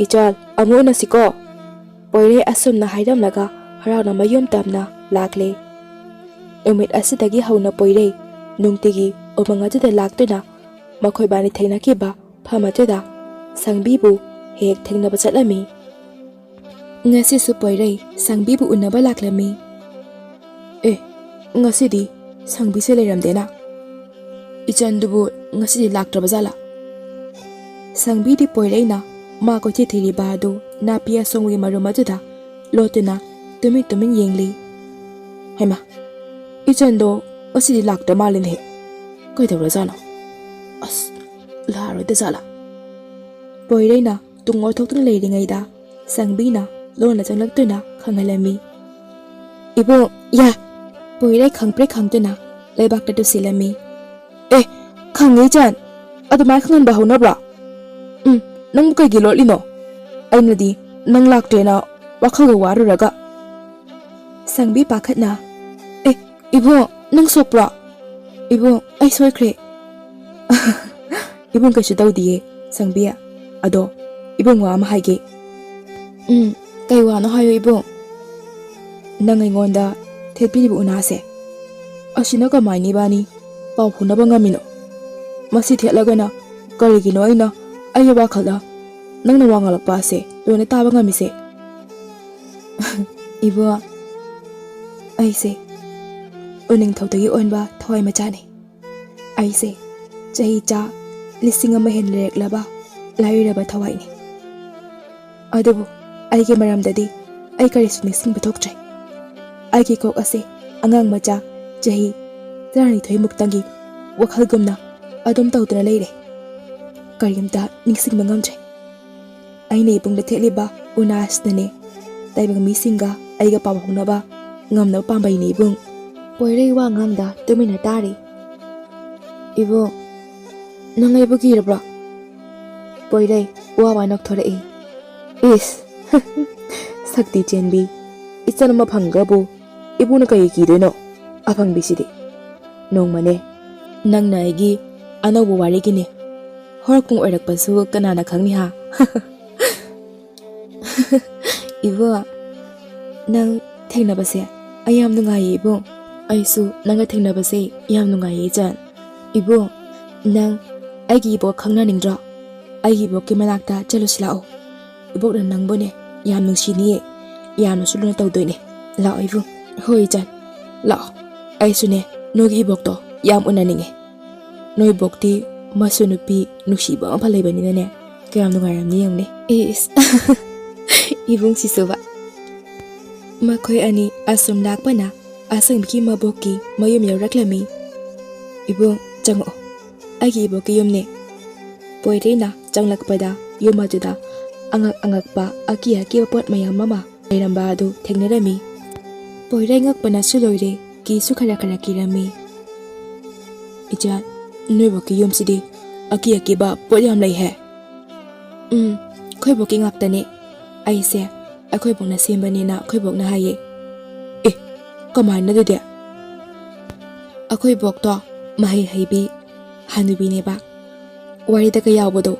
ꯏꯆꯥꯜ ꯑꯃꯨꯛ ꯎꯅꯁꯤꯀꯣ ꯄꯣꯏꯔꯩ ꯑꯁꯨꯝꯅ ꯍꯥꯏꯔꯝꯂꯒ ꯍꯔꯥꯎꯅ ꯃꯌꯨꯝ ꯇꯝꯅ ꯂꯥꯛꯂꯦ ꯅꯨꯃꯤꯠ ꯑꯁꯤꯗꯒꯤ ꯍꯧꯅ ꯄꯣꯏꯔꯩ ꯅꯨꯡꯇꯤꯒꯤ ꯎꯃꯪ ꯑꯗꯨꯗ ꯂꯥꯛꯇꯨꯅ ꯃꯈꯣꯏꯕꯥꯅꯤ ꯊꯦꯡꯅꯈꯤꯕ ꯐꯝ ꯑꯗꯨꯗ ꯁꯪꯕꯤꯕꯨ ꯍꯦꯛ ꯊꯦꯡꯅꯕ ꯆꯠꯂꯝꯃꯤ ꯉꯁꯤꯁꯨ ꯄꯣꯏꯔꯩ ꯁꯪꯕꯤꯕꯨ ꯎꯅꯕ ꯂꯥꯛꯂꯝꯃꯤ ꯉꯁꯤꯗꯤ ꯁꯪꯕꯤꯁꯦ ꯂꯩꯔꯝꯗꯦꯅ ꯏꯆꯟꯗꯨꯕꯨ ꯉꯁꯤꯗꯤ ꯂꯥꯛꯇ꯭ꯔꯕꯖꯥꯠꯂꯥ ꯁꯪꯕꯤꯗꯤ ꯄꯣꯏꯔꯩꯅ ꯃꯥ ꯀꯣꯏꯊꯤ ꯊꯤꯔꯤꯕ ꯑꯗꯨ ꯅꯥꯄꯤ ꯑꯁꯣꯡꯕꯒꯤ ꯃꯔꯨꯝ ꯑꯗꯨꯗ ꯂꯣꯠꯇꯨꯅ ꯇꯨꯃꯤꯟ ꯇꯨꯃꯤꯟ ꯌꯦꯡꯂꯤ ꯍꯩꯃꯥ ꯏꯆꯟꯗꯣ ꯉꯁꯤꯗꯤ ꯂꯥꯛꯇ꯭ꯔ ꯃꯥꯜꯂꯤꯅꯦꯍꯦ ꯀꯩꯗꯧꯔꯖꯥꯠꯅꯣ ꯑꯁ ꯂꯥꯛꯑꯔꯣꯏꯗꯖꯥꯠꯂꯥ ꯄꯣꯏꯔꯩꯅ ꯇꯨꯡ ꯑꯣꯟꯊꯣꯛꯇꯨꯅ ꯂꯩꯔꯤꯉꯩꯗ ꯁꯪꯕꯤꯅ ꯂꯣꯟꯅ ꯆꯪꯂꯛꯇꯨꯅ ꯈꯪꯍꯜꯂꯝꯃꯤ ꯏꯕꯣ ꯌꯥ ꯄꯣꯏꯔꯩ ꯈꯪꯄ꯭ꯔꯦꯛ ꯈꯪꯗꯨꯅ ꯂꯩꯕꯥꯛꯇ ꯇꯨꯁꯤꯜꯂꯝꯃꯤ ꯈꯪꯉꯦ ꯏꯆꯟ ꯑꯗꯨꯃꯥꯏꯅ ꯈꯪꯍꯟꯕ ꯍꯧꯅꯕ꯭ꯔꯣ ꯅꯪꯕꯨ ꯀꯩꯒꯤ ꯂꯣꯠꯂꯤꯅꯣ ꯑꯩꯅꯗꯤ ꯅꯪ ꯂꯥꯛꯇ꯭ꯔꯦꯅ ꯋꯥꯈꯜꯒ ꯋꯥꯔꯨꯔꯒ ꯁꯪꯕꯤ ꯄꯥꯈꯠꯅ ꯏꯕꯨꯡ ꯅꯪ ꯁꯣꯛꯄ꯭ꯔꯣ ꯏꯕꯨꯡ ꯑꯩ ꯁꯣꯏꯈ꯭ꯔꯦ ꯏꯕꯨꯡ ꯀꯩꯁꯨ ꯇꯧꯗꯤꯌꯦ ꯁꯪꯕꯤ ꯑꯗꯣ ꯏꯕꯨꯡ ꯋꯥ ꯑꯃ ꯍꯥꯏꯒꯦ ꯀꯩ ꯋꯥꯅꯣ ꯍꯥꯏꯌꯣ ꯏꯕꯨꯡ ꯅꯪ ꯑꯩꯉꯣꯟꯗ ꯊꯦꯠꯄꯤꯔꯤꯕ ꯎꯅꯥꯁꯦ ꯑꯁꯤꯅ ꯀꯃꯥꯏꯅ ꯏꯕꯥꯅꯤ ꯄꯥꯎ ꯐꯥꯎꯅꯕ ꯉꯝꯃꯤꯅꯣ ꯃꯁꯤ ꯊꯦꯠꯂꯒꯅ ꯀꯔꯤꯒꯤꯅꯣ ꯑꯩꯒꯤ ꯋꯥꯈꯜꯗ ꯅꯪꯅ ꯋꯥ ꯉꯥꯡꯂꯛꯄ ꯑꯁꯦ ꯂꯣꯏꯅ ꯇꯥꯕ ꯉꯝꯃꯤꯁꯦ ꯏꯕꯨꯡ ꯑꯩꯁꯦ ꯎꯅꯤꯡꯊꯧꯗꯒꯤ ꯑꯣꯟꯕ ꯊꯋꯥꯏ ꯃꯆꯥꯅꯤ ꯑꯩꯁꯦ ꯆꯍꯤ ꯆꯥ 1,000 ꯍꯦꯟꯅ ꯂꯩꯔꯛꯂꯕ ꯂꯥꯏꯔꯕ ꯊꯋꯥꯏꯅꯤ ꯑꯗꯨꯕꯨ ꯑꯩꯒꯤ ꯃꯔꯝꯗꯗꯤ ꯑꯩ ꯀꯔꯤꯁꯨ ꯅꯤꯡꯁꯤꯡꯕ ꯊꯣꯛꯇ꯭ꯔꯦ ꯑꯩꯒꯤ ꯀꯣꯛ ꯑꯁꯦ ꯑꯉꯥꯡ ꯃꯆꯥ ꯆꯍꯤ 12 ꯃꯨꯛꯇꯪꯒꯤ ꯋꯥꯈꯜꯒꯨꯝꯅ ꯑꯗꯨꯝ ꯇꯧꯗꯨꯅ ꯂꯩꯔꯦ ꯀꯔꯤꯝꯇ ꯅꯤꯡꯁꯤꯡꯕ ꯉꯝꯗ꯭ꯔꯦ ꯑꯩꯅ ꯏꯕꯨꯡꯗ ꯊꯦꯠꯂꯤꯕ ꯎꯅꯥ ꯑꯁꯤꯅꯅꯦ ꯇꯥꯏꯕꯪ ꯃꯤꯁꯤꯡꯒ ꯑꯩꯒ ꯄꯥꯎ ꯐꯥꯎꯅꯕ ꯉꯝꯅꯕ ꯄꯥꯝꯕꯩꯅꯤ ꯏꯕꯨꯡ ꯄꯣꯏꯔꯩ ꯋꯥ ꯉꯥꯡꯗ ꯇꯨꯃꯤꯟꯅ ꯇꯥꯔꯤ ꯏꯕꯨꯡ ꯅꯪ ꯑꯩꯕꯨ ꯀꯤꯔꯕ꯭ꯔꯣ ꯄꯣꯏꯔꯩ ꯋꯥ ꯅꯣꯛꯊꯣꯔꯛꯏ ꯏꯁ ꯁꯛꯇꯤ ꯆꯦꯟꯕꯤ ꯏꯆꯟ ꯑꯃ ꯐꯪꯒ꯭ꯔꯕꯨ ꯏꯕꯨꯡꯅ ꯀꯩ ꯀꯤꯗꯣꯏꯅꯣ ꯑꯐꯪꯕꯤꯁꯤꯗꯤ ꯅꯣꯡꯃꯅꯦ ꯅꯪꯅ ꯑꯩꯒꯤ ꯑꯅꯧꯕ ꯋꯥꯔꯤꯒꯤꯅꯦ ꯍꯧꯔꯛꯄꯨꯡ ꯑꯣꯏꯔꯛꯄꯁꯨ ꯀꯅꯥꯅ ꯈꯪꯅꯤ ꯍꯥ ꯏꯕꯨꯡ ꯅꯪ ꯊꯦꯡꯅꯕꯁꯦ ꯑꯩ ꯌꯥꯝ ꯅꯨꯡꯉꯥꯏꯌꯦ ꯏꯕꯨꯡ ꯑꯩꯁꯨ ꯅꯪꯒ ꯊꯦꯡꯅꯕꯁꯦ ꯌꯥꯝ ꯅꯨꯡꯉꯥꯏꯌꯦ ꯏꯆꯟ ꯏꯕꯨꯡ ꯅꯪ ꯑꯩꯒꯤ ꯏꯕꯣꯛ ꯈꯪꯅꯅꯤꯡꯗ꯭ꯔꯣ ꯑꯩꯒꯤ ꯏꯕꯣꯛꯀꯤ ꯃꯅꯥꯛꯇ ꯆꯠꯂꯨꯁꯤ ꯂꯥꯛꯑꯣ ꯏꯕꯣꯛꯅ ꯅꯪꯕꯨꯅꯦ ꯌꯥꯝ ꯅꯨꯡꯁꯤꯅꯤꯌꯦ ꯌꯥꯝꯅꯁꯨ ꯂꯨꯅ ꯇꯧꯗꯣꯏꯅꯦ ꯂꯥꯛꯑꯣ ꯏꯕꯨꯡ ꯍꯣꯏ ꯏꯆꯟ ꯂꯥꯛꯑꯣ ꯑꯩꯁꯨꯅꯦ ꯅꯣꯏꯒꯤ ꯏꯕꯣꯛꯇꯣ ꯌꯥꯝ ꯎꯅꯅꯤꯡꯉꯦ ꯅꯣꯏ ꯏꯕꯣꯛꯇꯤ ꯃꯁꯨ ꯅꯨꯄꯤ ꯅꯨꯡꯁꯤꯕ ꯑꯃ ꯂꯩꯕꯅꯤꯅꯅꯦ ꯀꯌꯥꯝ ꯅꯨꯡꯉꯥꯏꯔꯝꯅꯤ ꯌꯦꯡꯉꯨꯅꯦ ꯏꯁ ꯏꯕꯨꯡꯁꯤꯁꯨꯕ ꯃꯈꯣꯏ ꯑꯅꯤ ꯑꯁꯨꯝ ꯂꯥꯛꯄꯅ ꯑꯁꯪꯕꯤꯒꯤ ꯃꯕꯣꯛꯀꯤ ꯃꯌꯨꯝ ꯌꯧꯔꯛꯂꯝꯃꯤ ꯏꯕꯨꯡ ꯆꯪꯉꯛꯑꯣ ꯑꯩꯒꯤ ꯏꯕꯣꯛꯀꯤ ꯌꯨꯝꯅꯦ ꯄꯣꯏꯔꯩꯅ ꯆꯪꯂꯛꯄꯗ ꯌꯨꯝ ꯑꯗꯨꯗ ꯑꯉꯛꯄ ꯑꯀꯤꯕ ꯄꯣꯠ ꯃꯌꯥꯝ ꯑꯃ ꯂꯩꯔꯝꯕ ꯑꯗꯨ ꯊꯦꯡꯅꯔꯝꯃꯤ ꯄꯣꯏꯔꯩ ꯉꯛꯄꯅꯁꯨ ꯂꯣꯏꯔꯦ ꯀꯤꯁꯨ ꯈꯔ ꯀꯤꯔꯝꯃꯤ ꯏꯆꯟ ꯅꯣꯏꯕꯣꯛꯀꯤ ꯌꯨꯝꯁꯤꯗꯤ ꯑꯀꯤꯕ ꯄꯣꯠ ꯌꯥꯝ ꯂꯩꯍꯦ ꯑꯩꯈꯣꯏꯕꯣꯛꯀꯤ ꯉꯥꯛꯇꯅꯦ ꯑꯩꯁꯦ ꯑꯩꯈꯣꯏꯕꯣꯛꯅ ꯁꯦꯝꯕꯅꯤꯅ ꯑꯩꯈꯣꯏꯕꯣꯛꯅ ꯍꯥꯏꯌꯦ ꯀꯃꯥꯏꯅ ꯑꯗꯨꯗꯤ ꯑꯩꯈꯣꯏꯕꯣꯛꯇꯣ ꯃꯍꯩ ꯍꯩꯕꯤ ꯍꯅꯨꯕꯤꯅꯦꯕ ꯋꯥꯔꯤꯗꯒ ꯌꯥꯎꯕꯗꯣ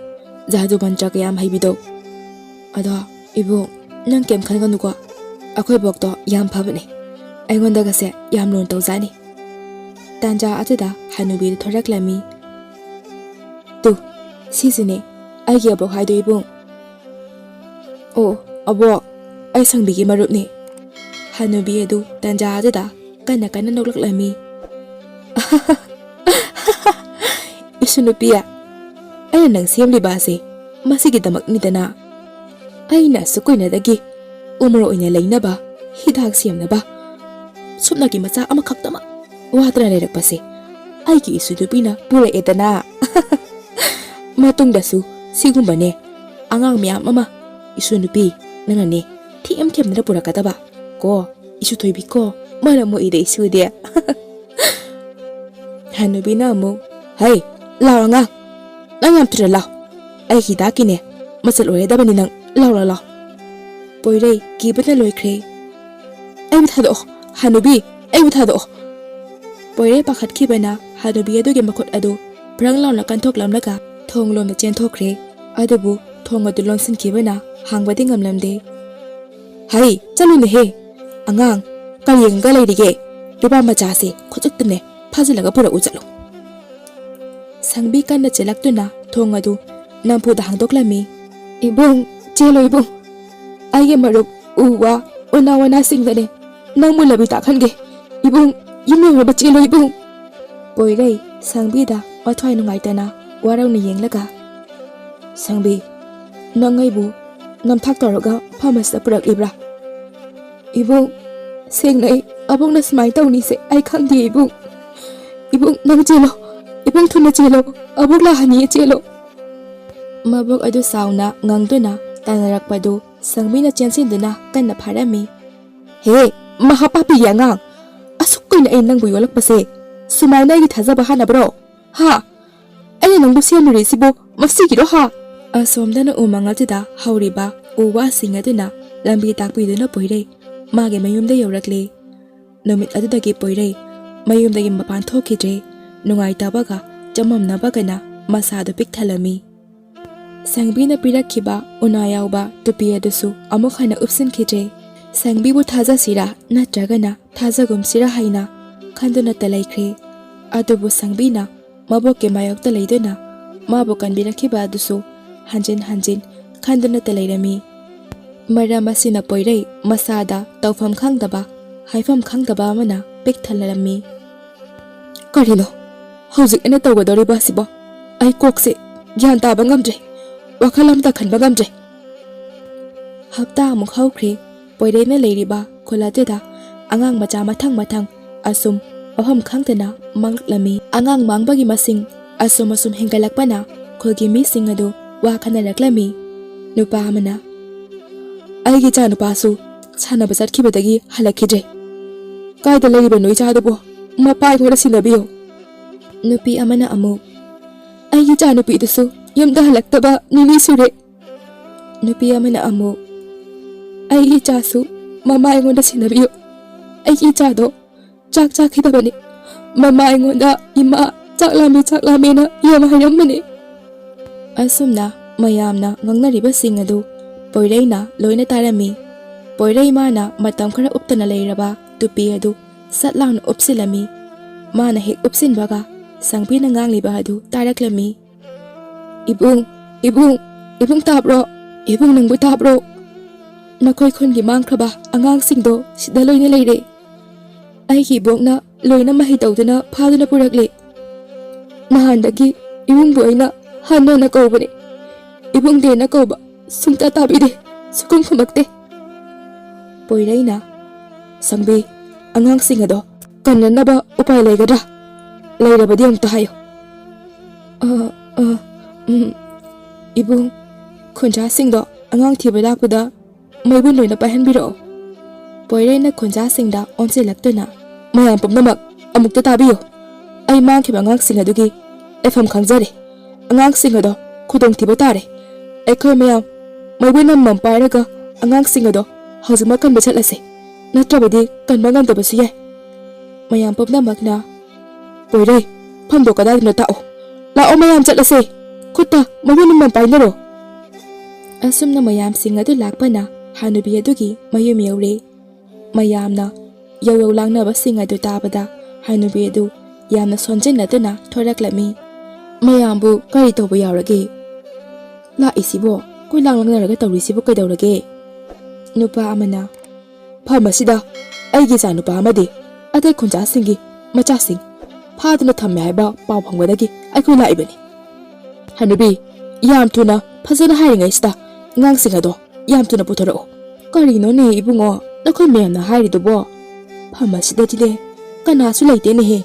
ꯖꯥꯗꯨ ꯃꯟꯇ꯭ꯔ ꯀꯌꯥꯝ ꯍꯩꯕꯤꯗꯣ ꯑꯗꯣ ꯏꯕꯨꯡ ꯅꯪ ꯀꯩꯝ ꯈꯟꯒꯅꯨꯀꯣ ꯑꯩꯈꯣꯏꯕꯣꯛꯇꯣ ꯌꯥꯝ ꯐꯕꯅꯦ ꯑꯩꯉꯣꯟꯗꯒꯁꯦ ꯌꯥꯝ ꯂꯨꯅ ꯇꯧꯖꯥꯅꯤ ꯇꯥꯟꯖꯥ ꯑꯗꯨꯗ ꯍꯅꯨꯕꯤꯗꯨ ꯊꯣꯔꯛꯂꯝꯃꯤ ꯇꯨ ꯁꯤꯁꯤꯅꯦ ꯑꯩꯒꯤ ꯑꯕꯣꯛ ꯍꯥꯏꯗꯣ ꯏꯕꯨꯡ ꯑꯣ ꯑꯕꯣꯛ ꯑꯩ ꯁꯪꯕꯤꯒꯤ ꯃꯔꯨꯞꯅꯤ ꯍꯅꯨꯕꯤ ꯑꯗꯨ ꯇꯟꯖꯥ ꯑꯗꯨꯗ ꯀꯟꯅ ꯀꯟꯅ ꯅꯣꯛꯂꯛꯂꯝꯃꯤ ꯏꯁꯨ ꯅꯨꯄꯤ ꯑꯩꯅ ꯅꯪ ꯁꯦꯝꯂꯤꯕ ꯑꯁꯤ ꯃꯁꯤꯒꯤꯗꯃꯛꯅꯤꯗꯅ ꯑꯩꯅ ꯑꯁꯨꯛ ꯀꯨꯏꯅꯗꯒꯤ ꯎꯃꯣꯔꯣꯛ ꯑꯣꯏꯅ ꯂꯩꯅꯕ ꯍꯤꯗꯥꯛ ꯁꯦꯝꯅꯕ ꯁꯨꯞꯅꯒꯤ ꯃꯆꯥ ꯑꯃꯈꯛꯇꯃꯛ ꯋꯥꯗꯅ ꯂꯩꯔꯛꯄꯁꯦ ꯑꯩꯒꯤ ꯏꯁꯨ ꯅꯨꯄꯤꯅ ꯄꯨꯔꯛꯑꯦꯗꯅ ꯃꯇꯨꯡꯗꯁꯨ ꯁꯤꯒꯨꯝꯕꯅꯦ ꯑꯉꯥꯡ ꯃꯌꯥꯝ ꯑꯃ 이수 누비 너는 TM 캠으로 보라까다봐 고 이수 토이비코 뭐라 뭐 이래 이수데 하누비나 뭐 하이 라랑아 낭ям 틀어라 아이 기다기네 맛을 오래다바니 낭 라라라 보이레 기분에 로이크레 아이 부타도 하누비 아이 부타도 보이레 바깥키바나 하누비 아도게 마콧 아도 브랑라운라 깐톡람라가 통로나 젠토크레 아도부 통어도 론슨키바나 항바디 ngamlamde hai chalune he angang karienga leirige riba macha se khochukne phajilaga pura ujalo sangbi kanna chelaktuna thongadu nampuda hangdoklami ibung chelo ibung aige marup uwa onawana singdane nangmulabi takhange ibung yimyong ba chelo ibung boirei sangbi da mathwai nungaitana warangni yenglaga sangbi nangaibu namthak toroga pharmacy purak ibra ibung sengnai abong na smai tawni se ai khangdi ibung nang chelo ibung thuna chelo abong la hani chelo mabok adu sauna ngangduna tanarakpadu sangmina chensin-duna kanna pharami he mahapapi yangang asukkoina ai nangbu yolakpase sumaina gi thajaba hanabro ha ai nangbu semri sibo mafsigiro ha asomdana umangatida hauriba uwa singaduna lambi takpiduna poire mage mayumda yorakle numit adudagi poire mayumdagi mapan thokidre nungaitabaga chamamnabagana masado pikthalami sangbina pirakhiba unayauba tupiadusu amuk hana upsinkidre sangbibu thaja sira natragana thajagum sira haina khanduna talaikre adubu sangbina maboke mayokta leiduna mabu kanbirakhiba adusu hanjin khanduna talairami maram asina poirei masada tawfam khangdaba haifam khangdaba amana pikthalarami karino hojik ene tawgadoriba sibo ai kokse gyan taba ngamdre wakhalam ta khanba ngamdre hapta amuk haukhre poirei na leiriba kholadeda angang macha mathang asum aham khangtana manglami angang mangbagi masing asum hengalakpana khogi mi singadu wa khanaraklami nupa amana aigi cha nupa su sana bazat khibadagi halakhidre kaida leriba noi cha dubo mapai ngora sinabiyo nupi amana amu aigi cha nupi dusu yamda halaktaba nini sure nupi amana amu aigi cha su mama ngora sinabiyo aigi cha do chak khidabani mama ngora ima chaklame na yama hayamani asumna mayamna ngangnariba singadu poireina loina tarami poirei mana matam khara uptana leiraba tupi adu satlang upsilami mana hek upsinbaga sangpina ngangliba adu taraklami ibung tabro ibung nangbu tabro nakhoi khongi mangkhaba angang singdo sida loina leire aigi bokna loina mahi tawduna phaduna purakle nahandagi ibung boina hanno na kawbane ibung de na kawba sungta tabide sukung khamakte poiraina sangbe angang singado kannanaba upai legadra leirabadi amta hayo ibung khunja singdo angang thiba lakpada maibun loina pahanbiro poiraina khunja singda onse laktuna mayam pumnamak amukta tabiyo ai mangkhiba angang singadugi efam khangjare angang singado khudong thiba tare akhoi mayam maibun nam pairaga angang singado hozima kan bechalase natrabadi kan mangam tabasu yai mayam pumnamakna poire phamdo kadadna ta'o la'o mayam chatlase khutta maibun nam painaro asumna mayam singadu lakpana hanubi adugi mayum yaure mayamna yaw langna basingadu tabada hanubi adu yamna sonjinaduna thoraklami mayambu kari tobu yaurage la isibo ꯀꯣꯏ ꯂꯥꯡꯂꯛꯅꯔꯒ ꯇꯧꯔꯤꯁꯤꯕꯨ ꯀꯩꯗꯧꯔꯒꯦ? ꯅꯨꯄꯥ ꯑꯃꯅ ꯐꯝ ꯑꯁꯤꯗ ꯑꯩꯒꯤ ꯏꯆꯥ ꯅꯨꯄꯥ ꯑꯃꯗꯤ ꯑꯇꯩ ꯈꯨꯟꯖꯥꯁꯤꯡꯒꯤ ꯃꯆꯥꯁꯤꯡ ꯐꯥꯗꯨꯅ ꯊꯝꯃꯦ ꯍꯥꯏꯕ ꯄꯥꯎ ꯐꯪꯕꯗꯒꯤ ꯑꯩꯈꯣꯏ ꯂꯥꯛꯏꯕꯅꯤ꯫ ꯍꯅꯨꯕꯤ, ꯌꯥꯝ ꯊꯨꯅ ꯐꯖꯅ ꯍꯥꯏꯔꯤꯉꯩꯁꯤꯗ ꯑꯉꯥꯡꯁꯤꯡ ꯑꯗꯣ ꯌꯥꯝ ꯊꯨꯅ ꯄꯨꯊꯣꯔꯛꯎ꯫ ꯀꯔꯤꯅꯣꯅꯦ ꯏꯕꯨꯡꯉꯣ ꯅꯈꯣꯏ ꯃꯌꯥꯝꯅ ꯍꯥꯏꯔꯤꯗꯨꯕꯣ? ꯐꯝ ꯑꯁꯤꯗꯗꯤꯅꯦ ꯀꯅꯥꯁꯨ ꯂꯩꯇꯦꯅꯦꯍꯦ꯫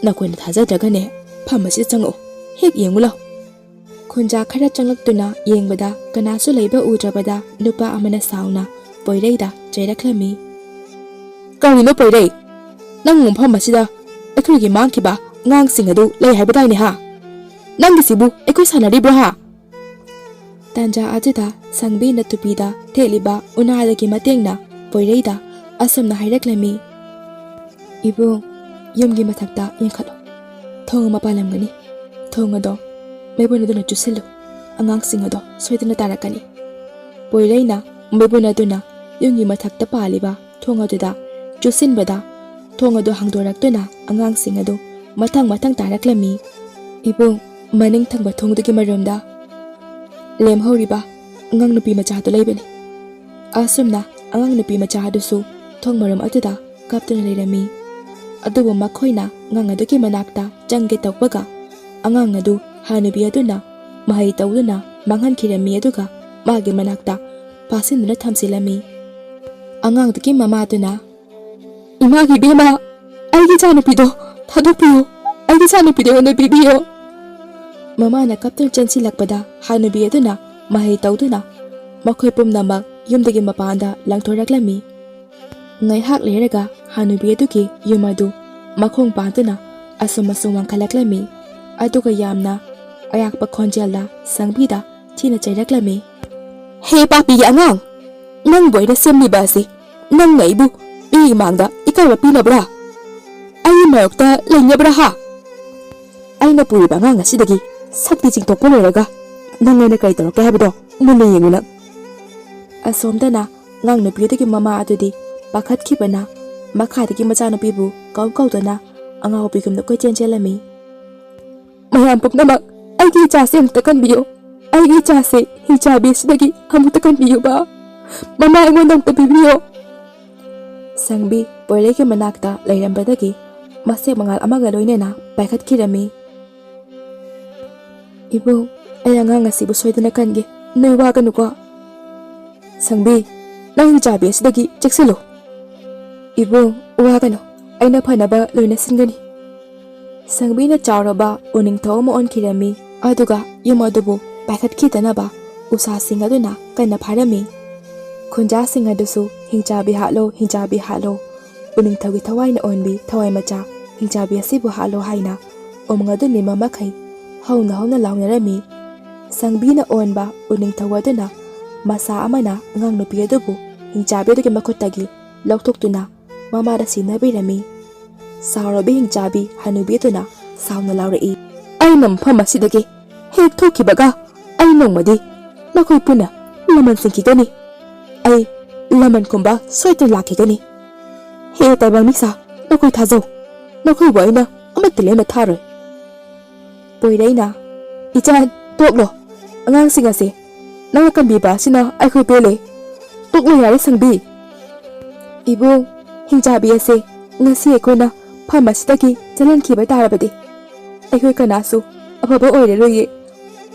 ꯅꯈꯣꯏꯅ ꯊꯥꯖꯗ꯭ꯔꯒꯅꯦ ꯐꯝ ꯑꯁꯤꯗ ꯆꯪꯉꯛꯎ, ꯍꯦꯛ ꯌꯦꯡꯉꯨ ꯂꯥꯎ꯫ ꯈꯨꯟꯖꯥ ꯈꯔ ꯆꯪꯂꯛꯇꯨꯅ ꯌꯦꯡꯕꯗ ꯀꯅꯥꯁꯨ ꯂꯩꯕ ꯎꯗ꯭ꯔꯕꯗ ꯅꯨꯄꯥ ꯑꯃꯅ ꯁꯥꯎꯅ ꯄꯣꯏꯔꯩꯗ ꯆꯩꯔꯛꯂꯝꯃꯤ꯫ ꯀꯔꯤꯅꯣ ꯄꯣꯏꯔꯩ? ꯅꯪ ꯃꯐꯝ ꯑꯁꯤꯗ ꯑꯩꯈꯣꯏꯒꯤ ꯃꯥꯡꯈꯤꯕ ꯑꯉꯥꯡꯁꯤꯡ ꯑꯗꯨ ꯂꯩ ꯍꯥꯏꯕꯗꯥꯏꯅꯦ ꯍꯥ? ꯅꯪꯒꯤꯁꯤꯕꯨ ꯑꯩꯈꯣꯏ ꯁꯥꯟꯅꯔꯤꯕ꯭ꯔꯥ ꯍꯥ? ꯇꯥꯟꯖꯥ ꯑꯗꯨꯗ ꯁꯪꯕꯤꯅ ꯇꯨꯄꯤꯗ ꯊꯦꯠꯂꯤꯕ ꯎꯅꯥꯗꯒꯤ ꯃꯇꯦꯡꯅ ꯄꯣꯏꯔꯩꯗ ꯑꯁꯨꯝꯅ ꯍꯥꯏꯔꯛꯂꯝꯃꯤ꯫ ꯏꯕꯨꯡ, ꯌꯨꯝꯒꯤ ꯃꯊꯛꯇ ꯌꯦꯡꯈꯠꯂꯣ, ꯊꯣꯡ ꯑꯃ ꯄꯥꯜꯂꯝꯒꯅꯤ꯫ ꯊꯣꯡ ꯑꯗꯣ ꯃꯩꯕꯨꯟ ꯑꯗꯨꯅ ꯆꯨꯁꯤꯜꯂꯨ, ꯑꯉꯥꯡꯁꯤꯡ ꯑꯗꯣ ꯁꯣꯏꯗꯅ ꯇꯥꯔꯛꯀꯅꯤ꯫ ꯄꯣꯏꯔꯩꯅ ꯃꯩꯕꯨꯟ ꯑꯗꯨꯅ ꯌꯨꯝꯒꯤ ꯃꯊꯛꯇ ꯄꯥꯜꯂꯤꯕ ꯊꯣꯡ ꯑꯗꯨꯗ ꯆꯨꯁꯤꯟꯕꯗ ꯊꯣꯡ ꯑꯗꯨ ꯍꯥꯡꯗꯣꯔꯛꯇꯨꯅ ꯑꯉꯥꯡꯁꯤꯡ ꯑꯗꯨ ꯃꯊꯪ ꯃꯊꯪ ꯇꯥꯔꯛꯂꯝꯃꯤ꯫ ꯏꯕꯨꯡ, ꯃꯅꯤꯡ ꯊꯪꯕ ꯊꯣꯡꯗꯨꯒꯤ ꯃꯔꯨꯝꯗ ꯂꯦꯝꯍꯧꯔꯤꯕ ꯑꯉꯥꯡ ꯅꯨꯄꯤ ꯃꯆꯥꯗꯨ ꯂꯩꯕꯅꯤ꯫ ꯑꯁꯨꯝꯅ ꯑꯉꯥꯡ ꯅꯨꯄꯤ ꯃꯆꯥ ꯑꯗꯨꯁꯨ ꯊꯣꯡ ꯃꯔꯨꯝ ꯑꯗꯨꯗ ꯀꯥꯞꯇꯨꯅ ꯂꯩꯔꯝꯃꯤ꯫ ꯑꯗꯨꯕꯨ ꯃꯈꯣꯏꯅ ꯑꯉꯥꯡ ꯑꯗꯨꯒꯤ ꯃꯅꯥꯛꯇ ꯆꯪꯒꯦ ꯇꯧꯕꯒ ꯑꯉꯥꯡ ꯑꯗꯨ ꯍꯥꯅꯨꯕꯤ ꯑꯗꯨꯅ ꯃꯍꯩ ꯇꯧꯗꯨꯅ ꯃꯥꯡꯍꯟꯈꯤꯔꯝꯃꯤ, ꯑꯗꯨꯒ ꯃꯥꯒꯤ ꯃꯅꯥꯛꯇ ꯐꯥꯁꯤꯟꯗꯨꯅ ꯊꯝꯁꯤꯜꯂꯝꯃꯤ꯫ ꯑꯉꯥꯡꯗꯨꯒꯤ ꯃꯃꯥꯗꯨꯅ ꯏꯃꯥꯒꯤ ꯏꯕꯦꯝꯃ, ꯑꯩꯒꯤ ꯏꯆꯥꯅꯨꯄꯤꯗꯣ ꯊꯥꯗꯣꯛꯄꯤꯌꯨ, ꯑꯩꯒꯤ ꯏꯆꯥꯅꯨꯄꯤꯗꯣ ꯑꯩꯉꯣꯟꯗ ꯄꯤꯕꯤꯌꯨ꯫ ꯃꯃꯥꯅ ꯀꯞꯇꯨꯅ ꯆꯦꯟꯁꯤꯜꯂꯛꯄꯗ ꯍꯥꯅꯨꯕꯤ ꯑꯗꯨꯅ ꯃꯍꯩ ꯇꯧꯗꯨꯅ ꯃꯈꯣꯏ ꯄꯨꯝꯅꯃꯛ ꯌꯨꯝꯗꯒꯤ ꯃꯄꯥꯟꯗ ꯂꯪꯊꯣꯔꯛꯂꯝꯃꯤ꯫ ꯉꯥꯏꯍꯥꯛ ꯂꯩꯔꯒ ꯍꯥꯅꯨꯕꯤ ꯑꯗꯨꯒꯤ ꯌꯨꯝ ꯑꯗꯨ ꯃꯈꯣꯡ ꯄꯥꯟꯗꯨꯅ ꯑꯁꯨꯝ ꯋꯥꯡꯈꯠꯂꯛꯂꯝꯃꯤ, ꯑꯗꯨꯒ ꯌꯥꯝꯅ ꯑꯌꯥꯛꯄ ꯈꯣꯟꯖꯦꯜꯗ ꯁꯪꯕꯤꯗ ꯊꯤꯅ ꯆꯩꯔꯛꯂꯝꯃꯤ꯫ ꯍꯦ ꯄꯥꯄꯤꯒꯤ ꯑꯉꯥꯡ, ꯅꯪꯕꯨ ꯑꯩꯅ ꯁꯦꯝꯂꯤꯕ ꯑꯁꯤ ꯅꯪꯅ ꯑꯩꯕꯨ ꯃꯤꯒꯤ ꯃꯥꯡꯗ ꯏꯀꯥꯏꯕ ꯄꯤꯅꯕ꯭ꯔꯥ? ꯑꯩꯒꯤ ꯃꯥꯌꯣꯛꯇ ꯂꯩꯅꯕ꯭ꯔꯥ ꯍꯥ? ꯑꯩꯅ ꯄꯨꯔꯤꯕ ꯑꯉꯥꯡ ꯑꯁꯤꯗꯒꯤ ꯁꯛꯇꯤ ꯆꯤꯡꯊꯣꯛꯄ ꯂꯣꯏꯔꯒ ꯅꯪ ꯑꯩꯅ ꯀꯔꯤ ꯇꯧꯔꯛꯀꯦ ꯍꯥꯏꯕꯗꯣ ꯃꯨꯟꯅ ꯌꯦꯡꯉꯨ ꯅꯪ꯫ ꯑꯁꯣꯝꯗꯅ ꯑꯉꯥꯡ ꯅꯨꯄꯤ ꯑꯗꯨꯒꯤ ꯃꯃꯥ ꯑꯗꯨꯗꯤ ꯄꯥꯈꯠꯈꯤꯕꯅ ꯃꯈꯥꯗꯒꯤ ꯃꯆꯥꯅꯨꯄꯤꯕꯨ ꯀꯧꯗꯨꯅ ꯑꯉꯥꯎꯕꯤꯒꯨꯝꯅ ꯀꯣꯏꯆꯦꯟ ꯆꯦꯜꯂꯝꯃꯤ꯫ ꯃꯌꯥꯝ ꯄꯨꯝꯅꯃꯛ ꯑꯩꯒꯤ ꯏꯆꯥꯁꯦ ꯑꯃꯨꯛꯇ ꯀꯟꯕꯤꯌꯨ, ꯑꯩꯒꯤ ꯏꯆꯥꯁꯦ ꯍꯤꯡꯆꯥꯕꯤ ꯑꯁꯤꯗꯒꯤ ꯑꯃꯨꯛꯇ ꯀꯟꯕꯤꯌꯨꯕ, ꯃꯃꯥ ꯑꯩꯉꯣꯟꯗ ꯑꯃꯨꯛꯇ ꯄꯤꯕꯤꯌꯨ꯫ ꯁꯪꯕꯤ ꯄꯣꯏꯔꯩꯒꯤ ꯃꯅꯥꯛꯇ ꯂꯩꯔꯝꯕꯗꯒꯤ ꯃꯁꯦꯛ ꯃꯉꯥꯜ ꯑꯃꯒ ꯂꯣꯏꯅꯅ ꯄꯥꯏꯈꯠꯈꯤꯔꯝꯃꯤ꯫ ꯏꯕꯨꯡ, ꯑꯩ ꯑꯉꯥꯡ ꯑꯁꯤꯕꯨ ꯁꯣꯏꯗꯅ ꯀꯟꯒꯦ, ꯅꯣꯏ ꯋꯥꯒꯅꯨꯀꯣ꯫ ꯁꯪꯕꯤ, ꯅꯪ ꯍꯤꯡꯆꯥꯕꯤ ꯑꯁꯤꯗꯒꯤ ꯆꯦꯛꯁꯤꯜꯂꯨ꯫ ꯏꯕꯨꯡ, ꯋꯥꯒꯅꯨ, ꯑꯩꯅ ꯐꯅꯕ ꯂꯣꯏꯅ ꯁꯤꯟꯒꯅꯤ꯫ ꯁꯪꯕꯤꯅ ꯆꯥꯎꯔꯕ ꯎꯅꯤꯡꯊꯧ ꯑꯃ ꯑꯣꯟꯈꯤꯔꯝꯃꯤ, ꯑꯗꯨꯒ ꯌꯨꯝ ꯑꯗꯨꯕꯨ ꯄꯥꯏꯈꯠꯈꯤꯗꯅꯕ ꯎꯁꯥꯁꯤꯡ ꯑꯗꯨꯅ ꯀꯟꯅ ꯐꯥꯔꯝꯃꯤ꯫ ꯈꯨꯟꯖꯥꯁꯤꯡ ꯑꯗꯨꯁꯨ ꯍꯤꯡꯆꯥꯕꯤ ꯍꯥꯠꯂꯣ, ꯍꯤꯡꯆꯥꯕꯤ ꯍꯥꯠꯂꯣ, ꯎꯅꯤꯡꯊꯧꯒꯤ ꯊꯋꯥꯏꯅ ꯑꯣꯟꯕꯤ ꯊꯋꯥꯏ ꯃꯆꯥ ꯍꯤꯡꯆꯥꯕꯤ ꯑꯁꯤꯕꯨ ꯍꯥꯠꯂꯣ ꯍꯥꯏꯅ ꯎꯃꯪ ꯑꯗꯨ ꯅꯤꯟꯕ ꯃꯈꯩ ꯍꯧꯅ ꯍꯧꯅ ꯂꯥꯎꯅꯔꯝꯃꯤ꯫ ꯁꯪꯕꯤꯅ ꯑꯣꯟꯕ ꯎꯅꯤꯡꯊꯧ ꯑꯗꯨꯅ ꯃꯁꯥ ꯑꯃꯅ ꯑꯉꯥꯡ ꯅꯨꯄꯤ ꯑꯗꯨꯕꯨ ꯍꯤꯡꯆꯥꯕꯤ ꯑꯗꯨꯒꯤ ꯃꯈꯨꯠꯇꯒꯤ ꯂꯧꯊꯣꯛꯇꯨꯅ ꯃꯃꯥꯗ ꯁꯤꯟꯅꯕꯤꯔꯝꯃꯤ꯫ ꯁꯥꯎꯔꯕꯤ ꯍꯤꯡꯆꯥꯕꯤ ꯍꯅꯨꯕꯤ ꯑꯗꯨꯅ ꯁꯥꯎꯅ ꯂꯥꯎꯔꯛꯏ꯫ ꯑꯩꯅ ꯃꯐꯝ ꯑꯁꯤꯗꯒꯤ ꯍꯦꯛ ꯊꯣꯛꯈꯤꯕꯒ ꯑꯩ ꯅꯣꯡꯃꯗꯤ ꯅꯈꯣꯏ ꯄꯨꯟꯅ ꯂꯃꯟ ꯁꯤꯟꯈꯤꯒꯅꯤ꯫ ꯑꯩ ꯂꯃꯟ ꯈꯨꯝꯕ ꯁꯣꯏꯗꯅ ꯂꯥꯛꯈꯤꯒꯅꯤ꯫ ꯍꯦ ꯇꯥꯏꯕꯪ ꯃꯤꯁꯥ, ꯅꯈꯣꯏ ꯊꯥꯖꯧ, ꯅꯈꯣꯏꯕꯨ ꯑꯩꯅ ꯑꯃꯠꯇ ꯂꯦꯝꯅ ꯊꯥꯔꯣꯏ꯫ ꯄꯣꯏꯔꯩꯅ ꯏꯆꯥꯟ, ꯇꯣꯛꯂꯣ, ꯑꯉꯥꯡꯁꯤꯡ ꯑꯁꯤ ꯅꯪꯅ ꯀꯟꯕꯤꯕ ꯑꯁꯤꯅ ꯑꯩꯈꯣꯏ ꯄꯦꯜꯂꯦ, ꯇꯣꯛꯂꯣ ꯌꯥꯔꯦ ꯁꯪꯕꯤ꯫ ꯏꯕꯨꯡ, ꯍꯤꯡꯆꯥꯕꯤ ꯑꯁꯤ ꯉꯁꯤ ꯑꯩꯈꯣꯏꯅ ꯐꯝ ꯑꯁꯤꯗꯒꯤ ꯆꯦꯜꯍꯟꯈꯤꯕ ꯇꯥꯔꯕꯗꯤ ꯑꯩꯈꯣꯏ ꯀꯅꯥꯁꯨ ꯑꯐꯕ ꯑꯣꯏꯔꯔꯣꯏꯌꯦ,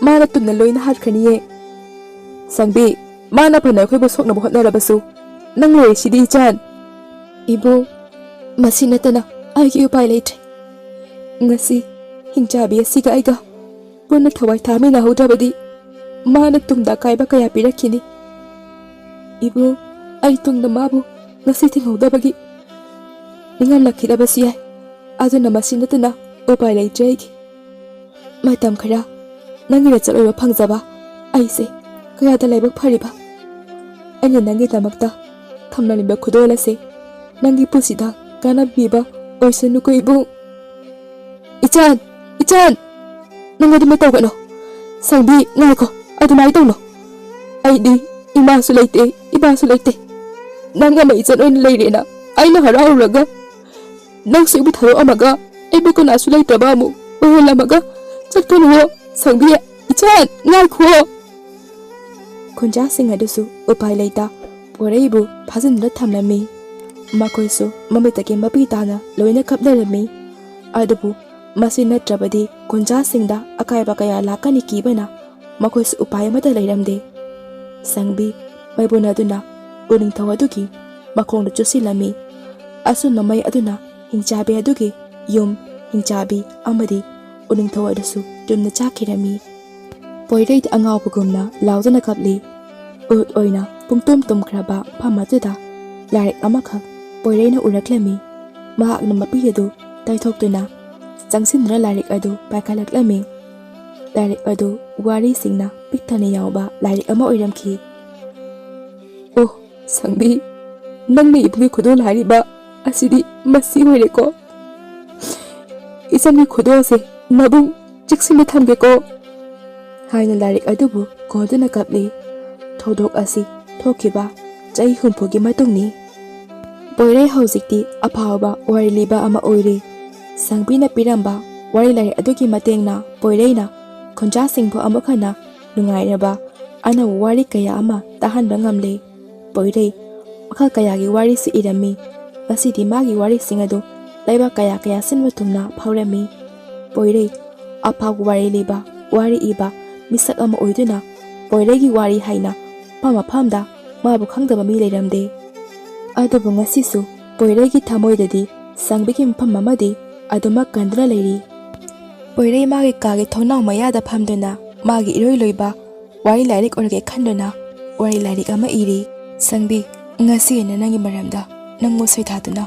ꯃꯥꯅ ꯇꯨꯡꯅ ꯂꯣꯏꯅ ꯍꯥꯠꯈ꯭ꯔꯅꯤꯌꯦ꯫ ꯁꯪꯕꯤ, ꯃꯥꯅ ꯐꯅ ꯑꯩꯈꯣꯏꯕꯨ ꯁꯣꯛꯅꯕ ꯍꯣꯠꯅꯔꯕꯁꯨ ꯅꯪ ꯂꯣꯏꯔꯤꯁꯤꯗꯤ ꯏꯆꯥꯟ꯫ ꯏꯕꯨꯡ, ꯃꯁꯤ ꯅꯠꯇꯅ ꯑꯩꯒꯤ ꯎꯄꯥꯏ ꯂꯩꯇ꯭ꯔꯦ꯫ ꯉꯁꯤ ꯍꯤꯡꯆꯥꯕꯤ ꯑꯁꯤꯒ ꯑꯩꯒ ꯄꯨꯟꯅ ꯊꯋꯥꯏ ꯊꯥꯃꯤꯟꯅꯍꯧꯗ꯭ꯔꯕꯗꯤ ꯃꯥꯅ ꯇꯨꯡꯗ ꯑꯀꯥꯏꯕ ꯀꯌꯥ ꯄꯤꯔꯛꯈꯤꯅꯤ꯫ ꯏꯕꯨꯡ, ꯑꯩ ꯇꯨꯡꯗ ꯃꯥꯕꯨ ꯉꯁꯤ ꯊꯤꯡꯍꯧꯗꯕꯒꯤ ꯅꯤꯡꯍꯜꯂꯛꯈꯤꯗꯕꯁꯨ ꯌꯥꯏ, ꯑꯗꯨꯅ ꯃꯁꯤ ꯅꯠꯇꯅ ꯎꯄꯥꯏ ꯂꯩꯇ꯭ꯔꯦ ꯑꯩꯒꯤ꯫ ꯃꯇꯝ ꯈꯔ ꯅꯪꯒꯤꯗ ꯆꯠꯂꯣꯏꯕ ꯐꯪꯖꯕ ꯑꯩꯁꯦ ꯀꯌꯥꯗ ꯂꯥꯏꯕꯛ ꯐꯔꯤꯕ꯫ ꯑꯩꯅ ꯅꯪꯒꯤꯗꯃꯛꯇ ꯊꯝꯂꯤꯕ ꯈꯨꯗꯣꯜ ꯑꯁꯤ ꯅꯪꯒꯤ ꯄꯨꯟꯁꯤꯗ ꯀꯥꯟꯅꯕ ꯑꯣꯏꯁꯅꯨꯀꯣ ꯏꯕꯨꯡ꯫ ꯏꯆꯥꯟ, ꯏꯆꯥꯟ, ꯅꯪ ꯑꯗꯨꯃꯥꯏ ꯇꯧꯒꯅꯨ꯫ ꯁꯪꯕꯤ, ꯉꯥꯏꯈꯣ, ꯑꯗꯨꯃꯥꯏꯅ ꯇꯧꯅꯨ꯫ ꯑꯩꯗꯤ ꯏꯃꯥꯁꯨ ꯂꯩꯇꯦ, ꯏꯄꯥꯁꯨ ꯂꯩꯇꯦ, ꯅꯪ ꯑꯃ ꯏꯆꯟ ꯑꯣꯏꯅ ꯂꯩꯔꯦꯅ ꯑꯩꯅ ꯍꯔꯥꯎꯔꯨꯔꯒ ꯅꯪꯁꯨ ꯑꯩꯕꯨ ꯊꯥꯗꯣꯛꯑꯝꯃꯒ ꯑꯩꯕꯨ ꯀꯅꯥꯁꯨ ꯂꯩꯇ꯭ꯔꯕ ꯑꯃꯨꯛ ꯑꯣꯏꯍꯜꯂꯝꯃꯒ ꯆꯠꯀꯅꯨꯋꯣ ꯁꯪꯕꯤ꯫ ꯏꯆꯥꯟ, ꯉꯥꯏꯈꯣ꯫ ꯈꯨꯟꯖꯥꯁꯤꯡ ꯑꯗꯨꯁꯨ ꯎꯄꯥꯏ ꯂꯩꯇ ꯄꯣꯏꯔꯩꯕꯨ ꯐꯥꯖꯤꯟꯗꯨꯅ ꯊꯝꯂꯝꯃꯤ꯫ ꯃꯈꯣꯏꯁꯨ ꯃꯃꯤꯠꯇꯒꯤ ꯃꯄꯤ ꯇꯥꯅ ꯂꯣꯏꯅ ꯀꯞꯅꯔꯝꯃꯤ꯫ ꯑꯗꯨꯕꯨ ꯃꯁꯤ ꯅꯠꯇ꯭ꯔꯕꯗꯤ ꯈꯨꯟꯖꯥꯁꯤꯡꯗ ꯑꯀꯥꯏꯕ ꯀꯌꯥ ꯂꯥꯛꯀꯅꯤ ꯀꯤꯕꯅ ꯃꯈꯣꯏꯁꯨ ꯎꯄꯥꯏ ꯑꯃꯠꯇ ꯂꯩꯔꯝꯗꯦ꯫ ꯁꯪꯕꯤ ꯃꯩꯕꯨꯟ ꯑꯗꯨꯅ ꯎꯅꯤꯡꯊꯧ ꯑꯗꯨꯒꯤ ꯃꯈꯣꯡꯗ ꯆꯨꯁꯤꯜꯂꯝꯃꯤ꯫ ꯑꯁꯨꯝꯅ ꯃꯩ ꯑꯗꯨꯅ ꯍꯤꯡꯆꯥꯕꯤ ꯑꯗꯨꯒꯤ ꯌꯨꯝ, ꯍꯤꯡꯆꯥꯕꯤ ꯑꯃꯗꯤ ꯎꯅꯤꯡꯊꯧ ꯑꯗꯨꯁꯨ ꯇꯨꯝꯅ ꯆꯥꯈꯤꯔꯝꯃꯤ꯫ ꯄꯣꯏꯔꯩꯗꯤ ꯑꯉꯥꯎꯕꯒꯨꯝꯅ ꯂꯥꯎꯗꯨꯅ ꯀꯞꯂꯤ꯫ ꯎꯠ ꯑꯣꯏꯅ ꯄꯨꯡꯇꯨꯝ ꯇꯨꯝꯈ꯭ꯔꯕ ꯃꯐꯝ ꯑꯗꯨꯗ ꯂꯥꯏꯔꯤꯛ ꯑꯃꯈꯛ ꯄꯣꯏꯔꯩꯅ ꯎꯔꯛꯂꯝꯃꯤ꯫ ꯃꯍꯥꯛꯅ ꯃꯄꯤ ꯑꯗꯨ ꯇꯩꯊꯣꯛꯇꯨꯅ ꯆꯪꯁꯤꯟꯗꯨꯅ ꯂꯥꯏꯔꯤꯛ ꯑꯗꯨ ꯄꯥꯏꯈꯠꯂꯛꯂꯝꯃꯤ꯫ ꯂꯥꯏꯔꯤꯛ ꯑꯗꯨ ꯋꯥꯔꯤꯁꯤꯡꯅ ꯄꯤꯛ ꯊꯟꯅ ꯌꯥꯎꯕ ꯂꯥꯏꯔꯤꯛ ꯑꯃ ꯑꯣꯏꯔꯝꯈꯤ꯫ "ꯑꯣ ꯁꯪꯕꯤ, ꯅꯪꯅ ꯏꯕꯨꯡꯒꯤ ꯈꯨꯗꯣꯜ ꯍꯥꯏꯔꯤꯕ ꯑꯁꯤꯗꯤ ꯃꯁꯤ ꯑꯣꯏꯔꯦꯀꯣ꯫ ꯏꯆꯟꯒꯤ ꯈꯨꯗꯣꯜꯁꯦ ꯅꯕꯨꯡ ꯆꯦꯛꯁꯤꯟꯅ ꯊꯝꯒꯦꯀꯣ" ꯍꯥꯏꯅ ꯂꯥꯏꯔꯤꯛ ꯑꯗꯨꯕꯨ ꯀꯣꯟꯗꯨꯅ ꯀꯞꯂꯤ꯫ ꯊꯧꯗꯣꯛ ꯑꯁꯤ ꯊꯣꯛꯈꯤꯕ ꯆꯍꯤ 60ꯒꯤ ꯃꯇꯨꯡꯅꯤ꯫ ꯄꯣꯏꯔꯩ ꯍꯧꯖꯤꯛꯇꯤ ꯑꯐꯥꯎꯕ ꯋꯥꯔꯤ ꯂꯤꯕ ꯑꯃ ꯑꯣꯏꯔꯤ꯫ ꯁꯪꯕꯤꯅ ꯄꯤꯔꯝꯕ ꯋꯥꯔꯤ ꯂꯥꯏꯔꯤꯛ ꯑꯗꯨꯒꯤ ꯃꯇꯦꯡꯅ ꯄꯣꯏꯔꯩꯅ ꯈꯨꯟꯖꯥꯁꯤꯡꯕꯨ ꯑꯃꯨꯛ ꯍꯟꯅ ꯅꯨꯡꯉꯥꯏꯔꯕ ꯑꯅꯧꯕ ꯋꯥꯔꯤ ꯀꯌꯥ ꯑꯃ ꯇꯥꯍꯟꯕ ꯉꯝꯂꯦ꯫ ꯄꯣꯏꯔꯩ ꯃꯈꯜ ꯀꯌꯥꯒꯤ ꯋꯥꯔꯤꯁꯨ ꯏꯔꯝꯃꯤ꯫ ꯉꯁꯤꯗꯤ ꯃꯥꯒꯤ ꯋꯥꯔꯤꯁꯤꯡ ꯑꯗꯨ ꯂꯩꯕꯥꯛ ꯀꯌꯥ ꯁꯤꯟꯕ ꯊꯨꯡꯅ ꯐꯥꯎꯔꯝꯃꯤ꯫ ꯄꯣꯏꯔꯩ ꯑꯐꯥꯎꯕ ꯋꯥꯔꯤ ꯂꯤꯕ, ꯋꯥꯔꯤ ꯏꯕ ꯃꯤꯁꯛ ꯑꯃ ꯑꯣꯏꯗꯨꯅ ꯄꯣꯏꯔꯩꯒꯤ ꯋꯥꯔꯤ ꯍꯥꯏꯅ ꯃꯐꯝ ꯃꯐꯝꯗ ꯃꯥꯕꯨ ꯈꯪꯗꯕ ꯃꯤ ꯂꯩꯔꯝꯗꯦ꯫ ꯑꯗꯨꯕꯨ ꯉꯁꯤꯁꯨ ꯄꯣꯏꯔꯩꯒꯤ ꯊꯃꯣꯏꯗꯗꯤ ꯁꯪꯕꯤꯒꯤ ꯃꯐꯝ ꯑꯃꯗꯤ ꯑꯗꯨꯃꯛ ꯀꯟꯗꯨꯅ ꯂꯩꯔꯤ꯫ ꯄꯣꯏꯔꯩ ꯃꯥꯒꯤ ꯀꯥꯒꯤ ꯊꯣꯡꯅꯥꯎ ꯃꯌꯥꯗ ꯐꯝꯗꯨꯅ ꯃꯥꯒꯤ ꯏꯔꯣꯏ ꯂꯣꯏꯕ ꯋꯥꯔꯤ ꯂꯥꯏꯔꯤꯛ ꯑꯣꯏꯔꯒꯦ ꯈꯟꯗꯨꯅ ꯋꯥꯔꯤ ꯂꯥꯏꯔꯤꯛ ꯑꯃ ꯏꯔꯤ꯫ ꯁꯪꯕꯤ, ꯉꯁꯤ ꯑꯩꯅ ꯅꯪꯒꯤ ꯃꯔꯝꯗ ꯅꯪꯕꯨ ꯁꯩꯊꯥꯗꯨꯅ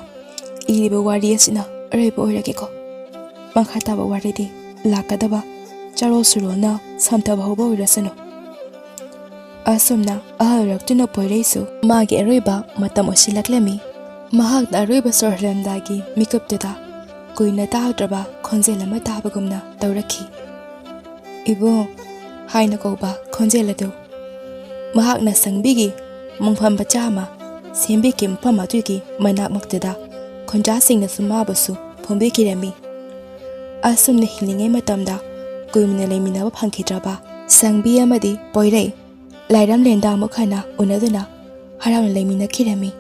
ꯏꯔꯤꯕ ꯋꯥꯔꯤ ꯑꯁꯤꯅ ꯑꯔꯣꯏꯕ ꯑꯣꯏꯔꯒꯦꯀꯣ꯫ ꯃꯈꯥ ꯇꯥꯕ ꯋꯥꯔꯤꯗꯤ ꯂꯥꯛꯀꯗꯕ ꯆꯔꯣꯜ ꯁꯨꯔꯣꯜꯅ ꯁꯝꯊꯕ ꯍꯧꯕ ꯑꯣꯏꯔꯁꯅꯨ꯫ ꯑꯁꯨꯝꯅ ꯑꯍꯜ ꯑꯣꯏꯔꯛꯇꯨꯅ ꯄꯣꯏꯔꯩꯁꯨ ꯃꯥꯒꯤ ꯑꯔꯣꯏꯕ ꯃꯇꯝ ꯑꯣꯏꯁꯤꯜꯂꯛꯂꯝꯃꯤ꯫ ꯃꯍꯥꯛꯅ ꯑꯔꯣꯏꯕ ꯁꯣꯔ ꯍꯣꯜꯂꯝꯗꯥꯏꯒꯤ ꯃꯤꯀꯨꯞꯇꯨꯗ ꯀꯨꯏꯅ ꯇꯥꯍꯧꯗ꯭ꯔꯕ ꯈꯣꯟꯖꯦꯜ ꯑꯃ ꯇꯥꯕꯒꯨꯝꯅ ꯇꯧꯔꯛꯈꯤ꯫ "ꯏꯕꯨꯡ" ꯍꯥꯏꯅ ꯀꯧꯕ ꯈꯣꯟꯖꯦꯜ ꯑꯗꯨ ꯃꯍꯥꯛꯅ ꯁꯪꯕꯤꯒꯤ ꯃꯪꯐꯝ ꯃꯆꯥ ꯑꯃ ꯁꯦꯝꯕꯤꯈꯤꯕ ꯃꯐꯝ ꯑꯗꯨꯒꯤ ꯃꯅꯥꯛꯃꯛꯇꯨꯗ ꯈꯨꯟꯖꯥꯁꯤꯡꯅꯁꯨ ꯃꯥꯕꯨꯁꯨ ꯐꯣꯡꯕꯤꯈꯤꯔꯝꯃꯤ꯫ ꯑꯁꯨꯝꯅ ꯍꯤꯡꯂꯤꯉꯩ ꯃꯇꯝꯗ ꯀꯨꯏꯅ ꯂꯩꯃꯤꯟꯅꯕ ꯐꯪꯈꯤꯗ꯭ꯔꯕ ꯁꯪꯕꯤ ꯑꯃꯗꯤ ꯄꯣꯏꯔꯩ ꯂꯥꯏꯔꯝ ꯂꯦꯟꯗ ꯑꯃꯨꯛ ꯍꯟꯅ ꯎꯅꯗꯨꯅ ꯍꯔꯥꯎꯅ ꯂꯩꯃꯤꯟꯅꯈꯤꯔꯝꯃꯤ꯫